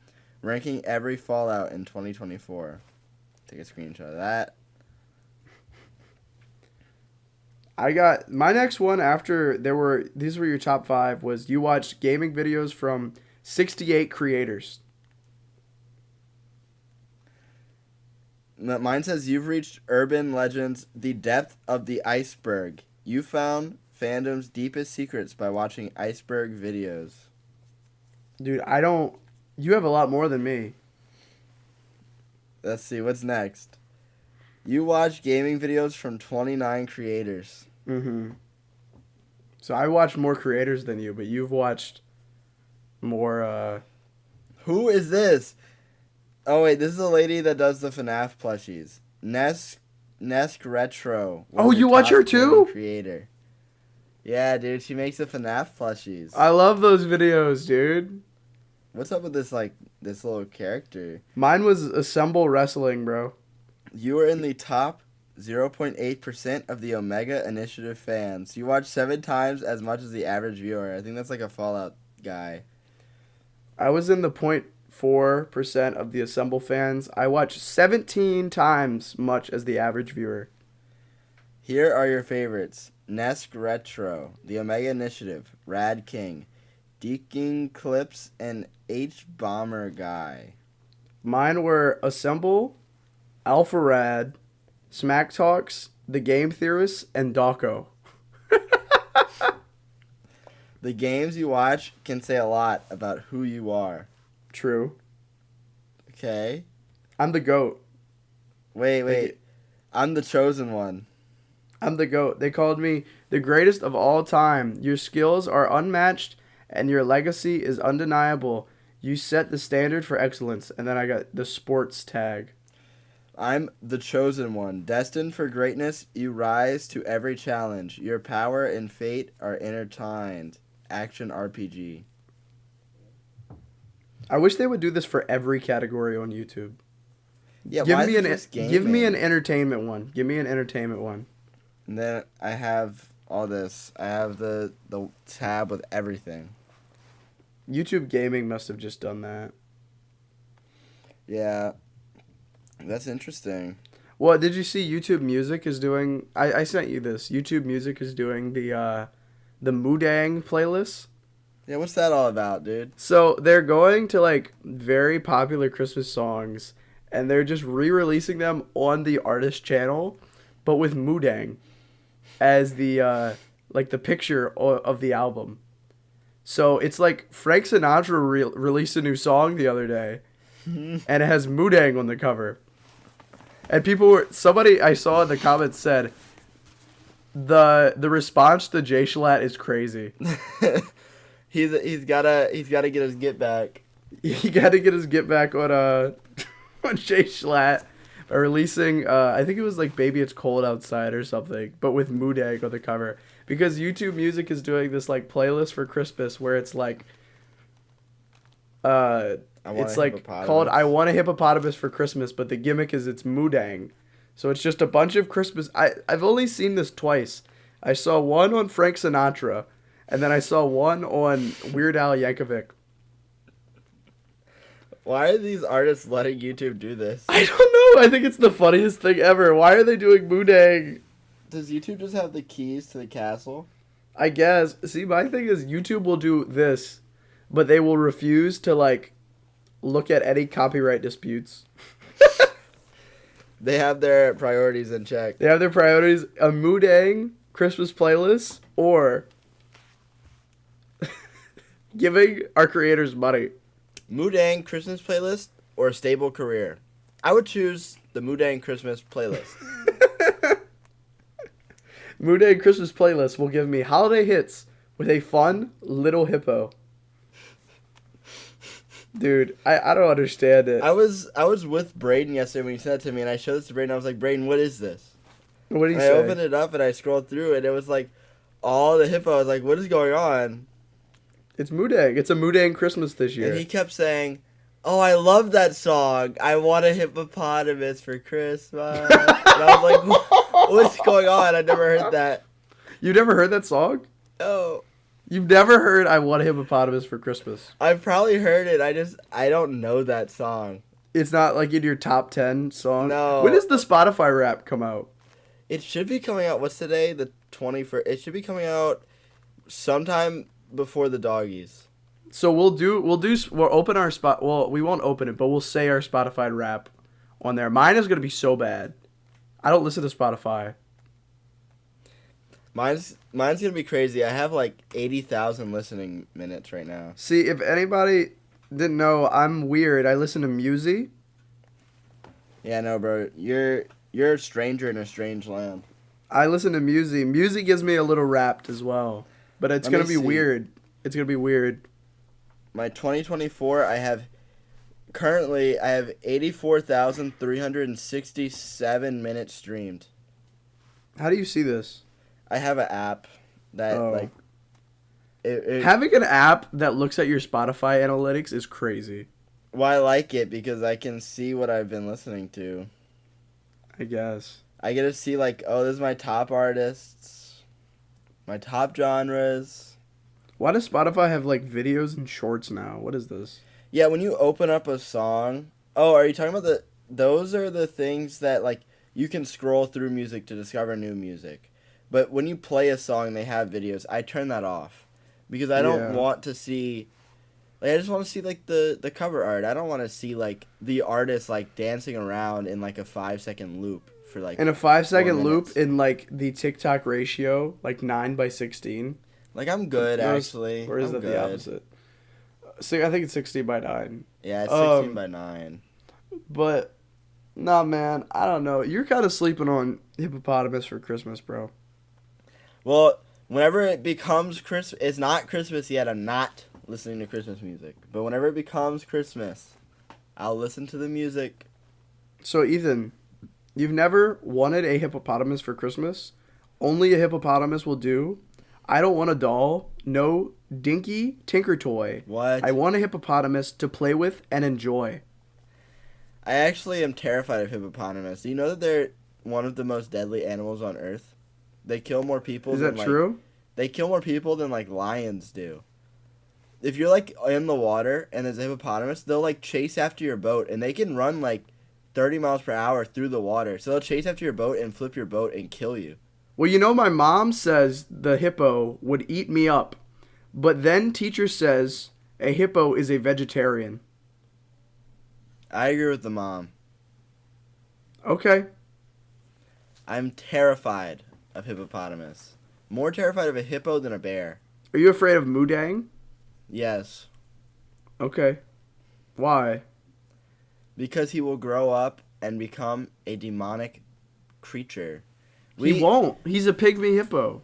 ranking every Fallout in 2024. Take a screenshot of that. I got my next one after these were your top 5 was you watched gaming videos from 68 creators. Mine says you've reached urban legends, the depth of the iceberg. You found fandom's deepest secrets by watching iceberg videos. Dude, you have a lot more than me. Let's see, what's next? You watch gaming videos from 29 creators. Mm-hmm. So I watched more creators than you, but you've watched more, Who is this? Oh, wait, this is a lady that does the FNAF plushies. Nesk Retro. Oh, you watch her too? Creator. Yeah, dude, she makes the FNAF plushies. I love those videos, dude. What's up with this little character? Mine was Assemble Wrestling, bro. You are in the top 0.8% of the Omega Initiative fans. You watch 7 times as much as the average viewer. I think that's like a Fallout guy. I was in the 0.4% of the Assemble fans. I watched 17 times much as the average viewer. Here are your favorites. Nesk Retro, the Omega Initiative, Rad King, Deaking Clips, and H Bomber Guy. Mine were Assemble, Alpha Rad, Smack Talks, The Game Theorists, and Dawko. The games you watch can say a lot about who you are. True. Okay. I'm the GOAT. Wait. I'm the chosen one. I'm the GOAT. They called me the greatest of all time. Your skills are unmatched, and your legacy is undeniable. You set the standard for excellence. And then I got the sports tag. I'm the chosen one. Destined for greatness, you rise to every challenge. Your power and fate are intertwined. Action RPG. I wish they would do this for every category on YouTube. Yeah, give why me is it just gaming? Give me an entertainment one. Give me an entertainment one. And then I have all this. I have the tab with everything. YouTube Gaming must have just done that. Yeah. That's interesting. Well, did you see YouTube Music is doing... I sent you this. YouTube Music is doing the Moodang playlist. Yeah, what's that all about, dude? So they're going to, like, very popular Christmas songs, and they're just re-releasing them on the artist channel, but with Moodang as the, like, the picture of the album. So it's like Frank Sinatra released a new song the other day, and it has Moodang on the cover. And somebody I saw in the comments said, the response to Jay Schlatt is crazy. He's gotta get his get back. He got to get his get back on on Jay Schlatt by releasing I think it was like Baby It's Cold Outside or something, but with Moodang on the cover. Because YouTube Music is doing this like playlist for Christmas where it's like it's like called I Want a Hippopotamus for Christmas, but the gimmick is it's Moodang. So it's just a bunch of Christmas. I've only seen this twice. I saw one on Frank Sinatra, and then I saw one on Weird Al Yankovic. Why are these artists letting YouTube do this? I don't know. I think it's the funniest thing ever. Why are they doing Moodang? Does YouTube just have the keys to the castle? I guess. See, my thing is YouTube will do this, but they will refuse to, like, look at any copyright disputes. They have their priorities in check. They have their priorities. A Moodang Christmas playlist or giving our creators money. Moodang Christmas playlist or a stable career? I would choose the Moodang Christmas playlist. Moodang Christmas playlist will give me holiday hits with a fun little hippo. Dude, I don't understand it. I was with Braden yesterday when he said it to me, and I showed this to Braden. I was like, Braden, what is this? What did he And say? I opened it up and I scrolled through, and it was like all the hippo. I was like, what is going on? It's Moodang. It's a Moodang Christmas this year. And he kept saying, oh, I love that song. I want a hippopotamus for Christmas. And I was like, what's going on? I never heard that. You never heard that song? No. You've never heard I Want a Hippopotamus for Christmas? I've probably heard it. I don't know that song. It's not like in your top 10 song? No. When does the Spotify rap come out? It should be coming out, what's today? The 21st. It should be coming out sometime before the doggies. So we'll open our spot. Well, we won't open it, but we'll say our Spotify rap on there. Mine is gonna be so bad. I don't listen to Spotify. Mine's gonna be crazy. I have like 80,000 listening minutes right now. See, if anybody didn't know, I'm weird. I listen to music. Yeah, no, bro. You're a stranger in a strange land. I listen to music. Music gives me a little wrapped as well, but it's gonna be weird. It's gonna be weird. My 2024, I have 84,367 minutes streamed. How do you see this? I have an app that having an app that looks at your Spotify analytics is crazy. Well, I like it because I can see what I've been listening to. I guess. I get to see like, oh, this is my top artists, my top genres. Why does Spotify have like videos and shorts now? What is this? Yeah, when you open up a song. Oh, are you talking about those are the things that like you can scroll through music to discover new music. But when you play a song, they have videos. I turn that off because I don't want to see. Like, I just want to see like the cover art. I don't want to see like the artist like dancing around in like a 5-second loop for like. In a 5-second loop in like the TikTok ratio, like 9:16. Like I'm good actually. Or is that the opposite? So I think it's 16:9. Yeah, it's 16:9. But nah, man, I don't know. You're kind of sleeping on hippopotamus for Christmas, bro. Well, whenever it becomes Christmas, it's not Christmas yet. I'm not listening to Christmas music. But whenever it becomes Christmas, I'll listen to the music. So, Ethan, you've never wanted a hippopotamus for Christmas? Only a hippopotamus will do? I don't want a doll. No dinky tinker toy. What? I want a hippopotamus to play with and enjoy. I actually am terrified of hippopotamus. Do you know that they're one of the most deadly animals on Earth? They kill more people. Is that true? They kill more people than like lions do. If you're like in the water and there's a hippopotamus, they'll like chase after your boat, and they can run like 30 miles per hour through the water. So they'll chase after your boat and flip your boat and kill you. Well, you know, my mom says the hippo would eat me up, but then teacher says a hippo is a vegetarian. I agree with the mom. Okay. I'm terrified of hippopotamus. More terrified of a hippo than a bear. Are you afraid of Moodang? Yes. Okay. Why? Because he will grow up and become a demonic creature. He won't. He's a pygmy hippo.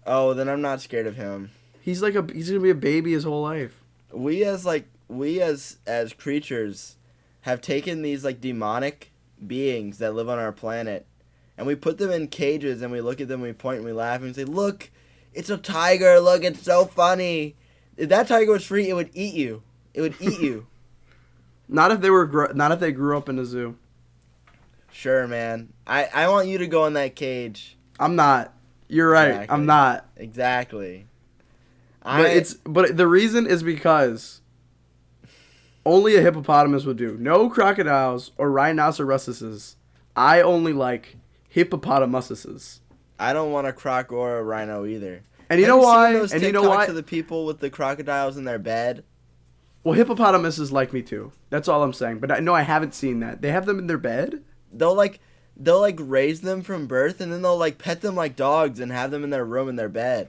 Oh, then I'm not scared of him. He's gonna be a baby his whole life. We as creatures have taken these like demonic beings that live on our planet, and we put them in cages, and we look at them, and we point and we laugh and we say, "Look, it's a tiger. Look, it's so funny." If that tiger was free, it would eat you. It would eat you. Not if they grew up in a zoo. Sure, man. I want you to go in that cage. I'm not. You're right. Exactly. I'm not. Exactly. But the reason is because only a hippopotamus would do. No crocodiles or rhinoceroses. I only like hippopotamuses. I don't want a croc or a rhino either. And you know why? And you know why? To the people with the crocodiles in their bed. Well, hippopotamuses like me too. That's all I'm saying. But I haven't seen that. They have them in their bed? They'll raise them from birth, and then they'll like pet them like dogs and have them in their room in their bed.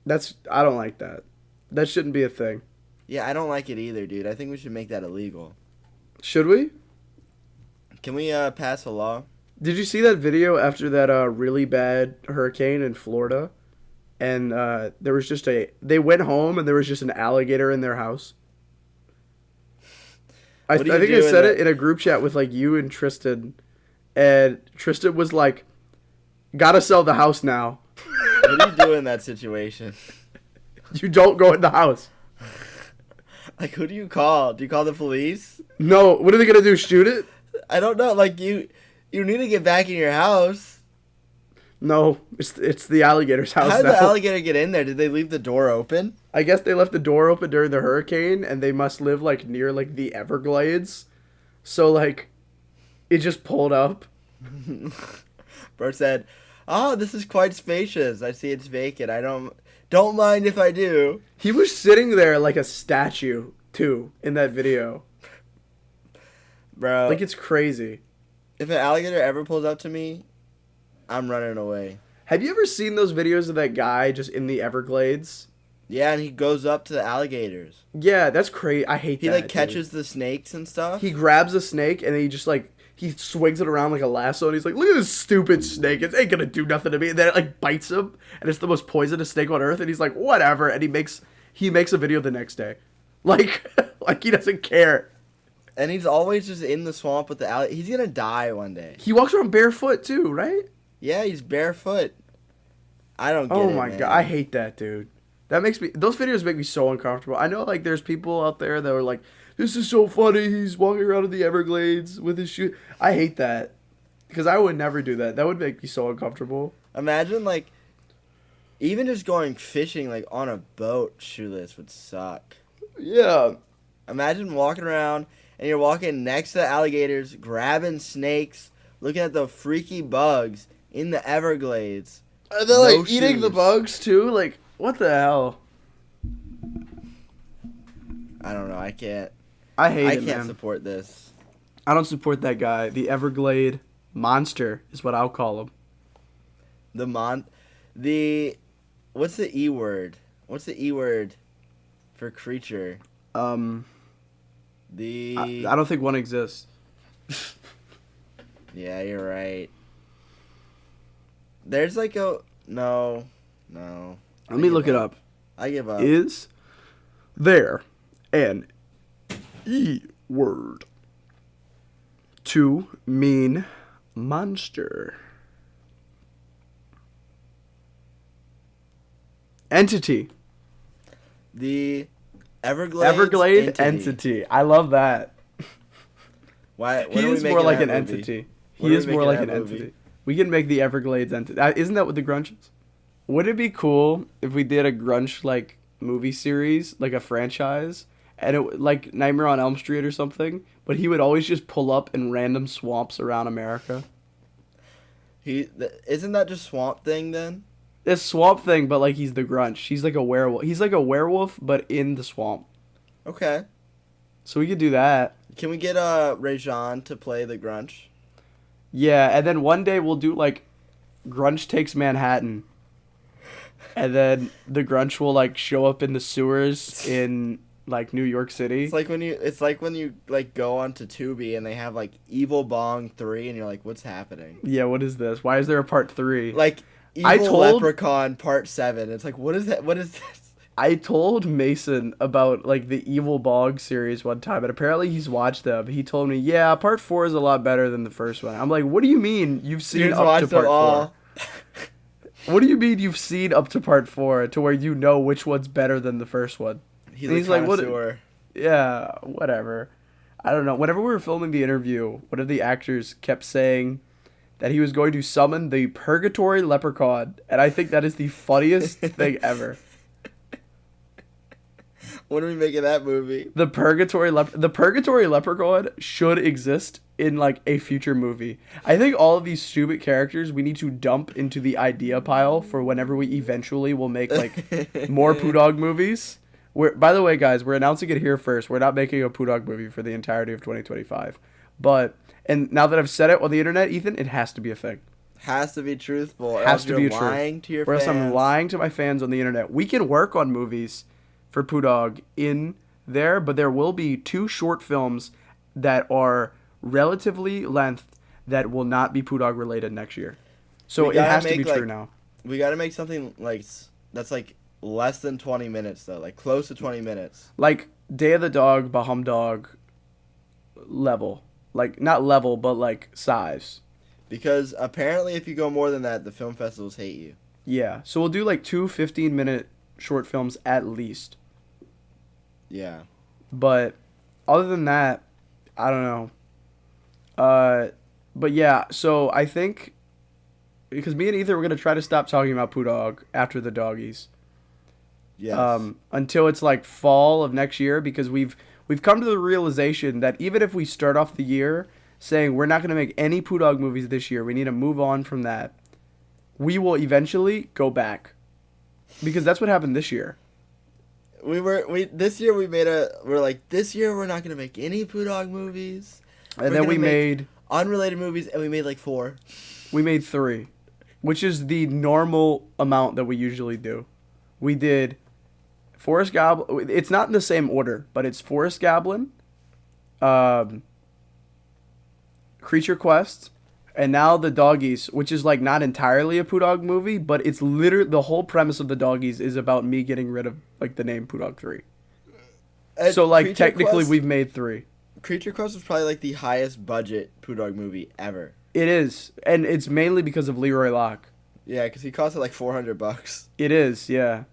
I don't like that. That shouldn't be a thing. Yeah, I don't like it either, dude. I think we should make that illegal. Should we? Can we pass a law? Did you see that video after that really bad hurricane in Florida? And there was just they went home and there was just an alligator in their house. I think I said it in a group chat with like you and Tristan. And Tristan was like, gotta sell the house now. What do you do in that situation? You don't go in the house. Like, who do you call? Do you call the police? No, what are they gonna do, shoot it? I don't know. Like, you need to get back in your house. No, it's the alligator's house. How did now. the alligator get in there? Did they leave the door open? I guess they left the door open during the hurricane, and they must live like near like the Everglades, so like it just pulled up. Bro said, "Oh, this is quite spacious. I see it's vacant. I don't mind if I do." He was sitting there like a statue too in that video. Bro, like it's crazy. If an alligator ever pulls up to me, I'm running away. Have you ever seen those videos of that guy just in the Everglades? Yeah, and he goes up to the alligators. Yeah, that's crazy. I hate that. He like catches the snakes and stuff. He grabs a snake and then he just like he swings it around like a lasso and he's like, "Look at this stupid snake. It ain't gonna do nothing to me." And then it like bites him and it's the most poisonous snake on earth and he's like, "Whatever." And he makes a video the next day, like like he doesn't care. And he's always just in the swamp with the alligator. He's gonna die one day. He walks around barefoot too, right? Yeah, he's barefoot. I don't get it. Oh my god, I hate that, dude. Those videos make me so uncomfortable. I know like there's people out there that are like, "This is so funny. He's walking around in the Everglades with his shoe." I hate that because I would never do that. That would make me so uncomfortable. Imagine like even just going fishing like on a boat shoeless would suck. Yeah. Imagine walking around and you're walking next to the alligators, grabbing snakes, looking at the freaky bugs in the Everglades. Are they like eating the bugs too? Like, what the hell? I don't know. I can't support this. I don't support that guy. The Everglade monster is what I'll call him. What's the E word? What's the E word for creature? I don't think one exists. Yeah, you're right. There's like no. Let me look it up. I give up. Is there an E word to mean monster? Entity. The Everglade Entity. I love that. Why? He is more like an entity. He is more like an entity. We can make the Everglades Entity. Isn't that what the Grunch is? Would it be cool if we did a Grunch like movie series, like a franchise, and it like Nightmare on Elm Street or something? But he would always just pull up in random swamps around America. Isn't that just Swamp Thing then? It's Swamp Thing, but like he's the Grunch. He's like a werewolf. He's like a werewolf, but in the swamp. Okay. So we could do that. Can we get Rajan to play the Grunch? Yeah, and then one day we'll do like Grunch Takes Manhattan. And then the Grunch will like show up in the sewers in like New York City. It's like when you like go onto Tubi and they have like Evil Bong 3 and you're like, what's happening? Yeah, what is this? Why is there a part 3? Like Evil Leprechaun Part 7. It's like, what is that? What is this? I told Mason about like the Evil Bog series one time, and apparently he's watched them. He told me, yeah, part 4 is a lot better than the first one. I'm like, what do you mean you've seen up to part 4? What do you mean you've seen up to part 4 to where you know which one's better than the first one? He's like, what? Yeah, whatever. I don't know. Whenever we were filming the interview, one of the actors kept saying that he was going to summon the Purgatory Leprechaun, and I think that is the funniest thing ever. When are we making that movie? The Purgatory Leprechaun should exist in like a future movie. I think all of these stupid characters we need to dump into the idea pile for whenever we eventually will make like more Poodawg movies. By the way, guys, we're announcing it here first. We're not making a Poodawg movie for the entirety of 2025. And now that I've said it on the internet, Ethan, it has to be a thing. Has to be truthful. Has to be a lying to your or fans. else I'm lying to my fans on the internet. We can work on movies for Poodawg in there, but there will be 2 short films that are relatively length that will not be Poodawg related next year. So it has to be true now. We gotta make something like that's like less than 20 minutes though, like close to 20 minutes. Like Day of the Dog, Bahum Dog level. Like not level, but like size. Because apparently if you go more than that, the film festivals hate you. Yeah. So we'll do like 2 15-minute short films at least. Yeah. But other than that, I don't know. But yeah, so I think because me and Ethan were gonna try to stop talking about Poodawg after the doggies. Yes. Until it's like fall of next year, because we've come to the realization that even if we start off the year saying we're not gonna make any Poodawg movies this year, we need to move on from that. We will eventually go back, because that's what happened this year. This year we're like, this year we're not gonna make any Poodawg movies. And then we made unrelated movies, and we made like 4. We made 3, which is the normal amount that we usually do. We did Forest Goblin. It's not in the same order, but it's Forest Goblin, Creature Quest, and now the Doggies, which is like not entirely a Poodawg movie, but it's literally the whole premise of the Doggies is about me getting rid of like the name Poodawg3. So like Creature technically Quest, we've made 3. Creature Quest was probably like the highest budget Poodawg movie ever. It is, and it's mainly because of Leroy Locke. Yeah, because he cost like $400. It is, yeah.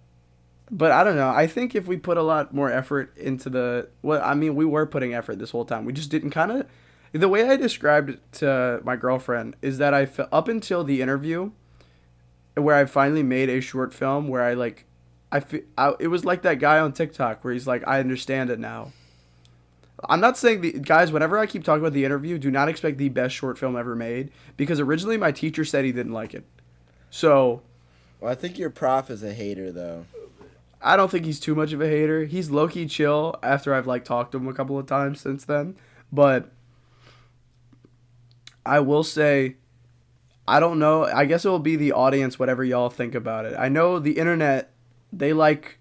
But I don't know. I think if we put a lot more effort into we were putting effort this whole time. We just didn't kind of. The way I described it to my girlfriend is that up until the interview, where I finally made a short film where it was like that guy on TikTok where he's like, I understand it now. I'm not saying guys, whenever I keep talking about the interview, do not expect the best short film ever made, because originally my teacher said he didn't like it. So. Well, I think your prof is a hater though. I don't think he's too much of a hater. He's low-key chill after I've like talked to him a couple of times since then. But I will say, I don't know. I guess it will be the audience, whatever y'all think about it. I know the internet, they like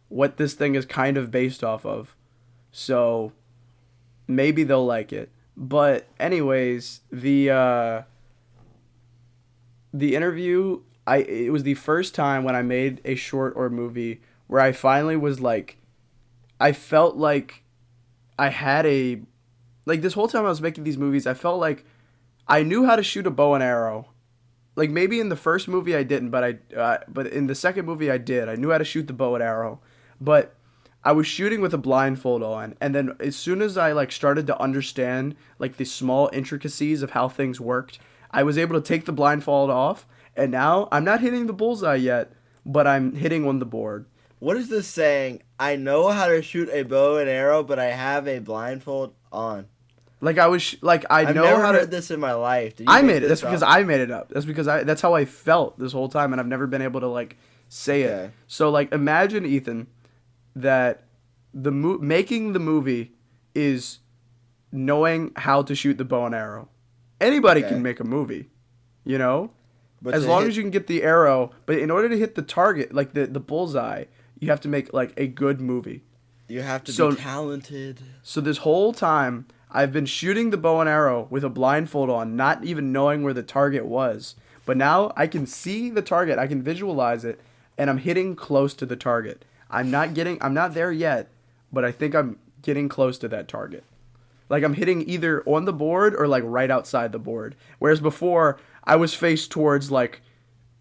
what this thing is kind of based off of. So maybe they'll like it. But anyways, the interview, it was the first time when I made a short or movie where I finally was like, I felt like I had this whole time I was making these movies, I felt like I knew how to shoot a bow and arrow. Like maybe in the first movie I didn't, but in the second movie I did. I knew how to shoot the bow and arrow, but I was shooting with a blindfold on, and then as soon as I like started to understand like the small intricacies of how things worked, I was able to take the blindfold off, and now I'm not hitting the bullseye yet, but I'm hitting on the board. What is this saying? I know how to shoot a bow and arrow, but I have a blindfold on. Like I've never heard this in my life. I made it. That's because I made it up. That's how I felt this whole time, and I've never been able to like say it. So like imagine, Ethan, that making the movie is knowing how to shoot the bow and arrow. Anybody can make a movie, you know? But as long as you can get the arrow, but in order to hit the target, like the bullseye, you have to make like a good movie. You have to be talented. So this whole time, I've been shooting the bow and arrow with a blindfold on, not even knowing where the target was. But now I can see the target, I can visualize it, and I'm hitting close to the target. I'm not there yet, but I think I'm getting close to that target. Like I'm hitting either on the board or like right outside the board. Whereas before, I was faced towards like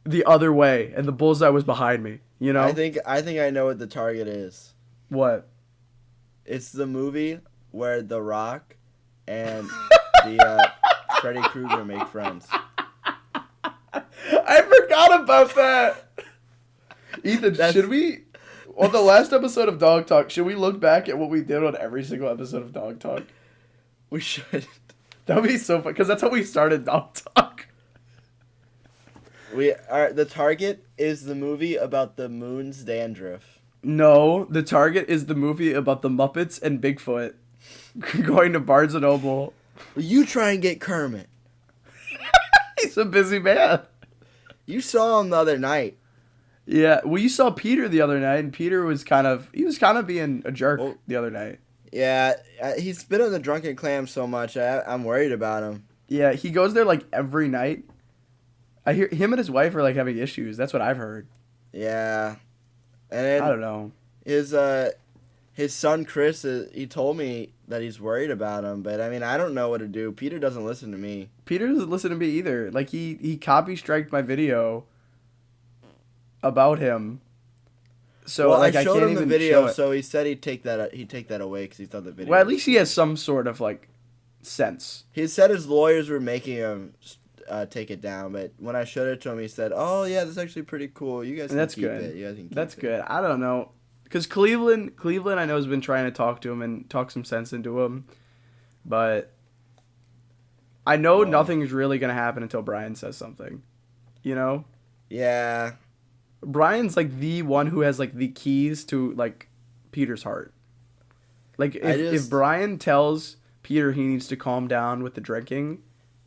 the other way, and the bullseye was behind me. You know? I think I know what the target is. What? It's the movie where The Rock and the Freddy Krueger make friends. I forgot about that. Ethan, should we, on the last episode of Dawg Talk, should we look back at what we did on every single episode of Dawg Talk? We should. That would be so fun, because that's how we started Dawg Talk. The target is the movie about the moon's dandruff. No, the target is the movie about the Muppets and Bigfoot going to Barnes & Noble. You try and get Kermit. He's a busy man. You saw him the other night. Yeah, well, you saw Peter the other night, and Peter was kind of being a jerk the other night. Yeah, he's been on the Drunken Clam so much, I'm worried about him. Yeah, he goes there like every night. I hear him and his wife are like having issues. That's what I've heard. Yeah. And then I don't know. his son Chris, he told me that he's worried about him, but I mean, I don't know what to do. Peter doesn't listen to me. Peter doesn't listen to me either. Like he copy striked my video about him. So well, like I showed can't him the even video, show it. so he said he'd take that away because he thought the video. Well, at was least he has some sort of like sense. He said his lawyers were making him take it down, but when I showed it to him, he said, "Oh yeah, that's actually pretty cool. You guys can That's keep good. it. You guys can keep That's it." good. I don't know, because Cleveland, I know has been trying to talk to him and talk some sense into him, but I know Well, nothing is really gonna happen until Brian says something. You know, Yeah. Brian's like the one who has like the keys to like Peter's heart. Like if Brian tells Peter he needs to calm down with the drinking,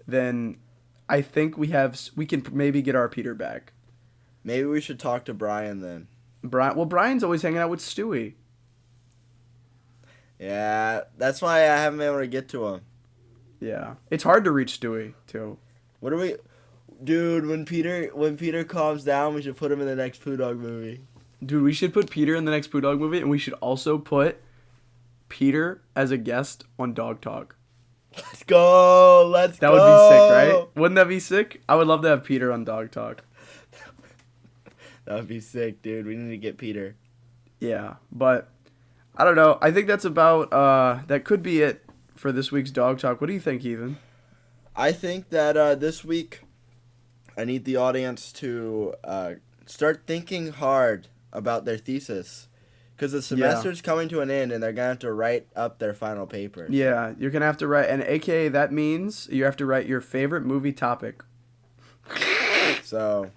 then I think we can maybe get our Peter back. Maybe we should talk to Brian then. Brian's always hanging out with Stewie. Yeah, that's why I haven't been able to get to him. Yeah, it's hard to reach Stewie too. What do we, dude? When Peter calms down, we should put him in the next Poodawg movie. Dude, we should put Peter in the next Poodawg movie, and we should also put Peter as a guest on Dawg Talk. Let's go! That would be sick, right? Wouldn't that be sick? I would love to have Peter on Dawg Talk. That would be sick, dude. We need to get Peter. Yeah, but I don't know. I think that's about that could be it for this week's Dawg Talk. What do you think, Ethan? I think that this week, I need the audience to start thinking hard about their thesis. Because the semester's coming to an end, and they're going to have to write up their final papers. Yeah, you're going to have to write, and AKA that means you have to write your favorite movie topic. So,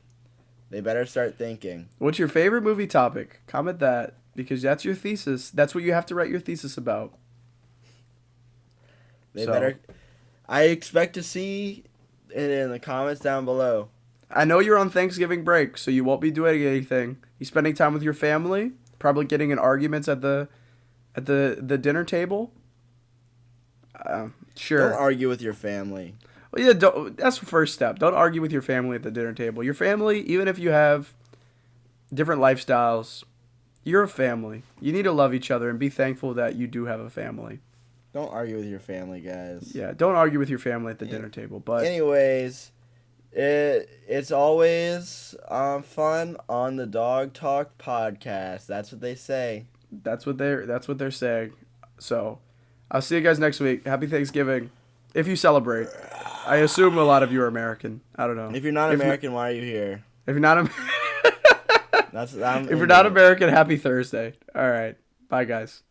they better start thinking. What's your favorite movie topic? Comment that, because that's your thesis. That's what you have to write your thesis about. I expect to see it in the comments down below. I know you're on Thanksgiving break, so you won't be doing anything. You spending time with your family? Probably getting in arguments at the dinner table. Sure. Don't argue with your family. Well, yeah, that's the first step. Don't argue with your family at the dinner table. Your family, even if you have different lifestyles, you're a family. You need to love each other and be thankful that you do have a family. Don't argue with your family, guys. Yeah, don't argue with your family at the dinner table. But anyways, it's always fun on the Dawg Talk Podcast. That's what they say. That's what they're saying. So, I'll see you guys next week. Happy Thanksgiving, if you celebrate. I assume a lot of you are American. I don't know. If you're not American, why are you here? If you're not if you're not American, happy Thursday. All right, bye guys.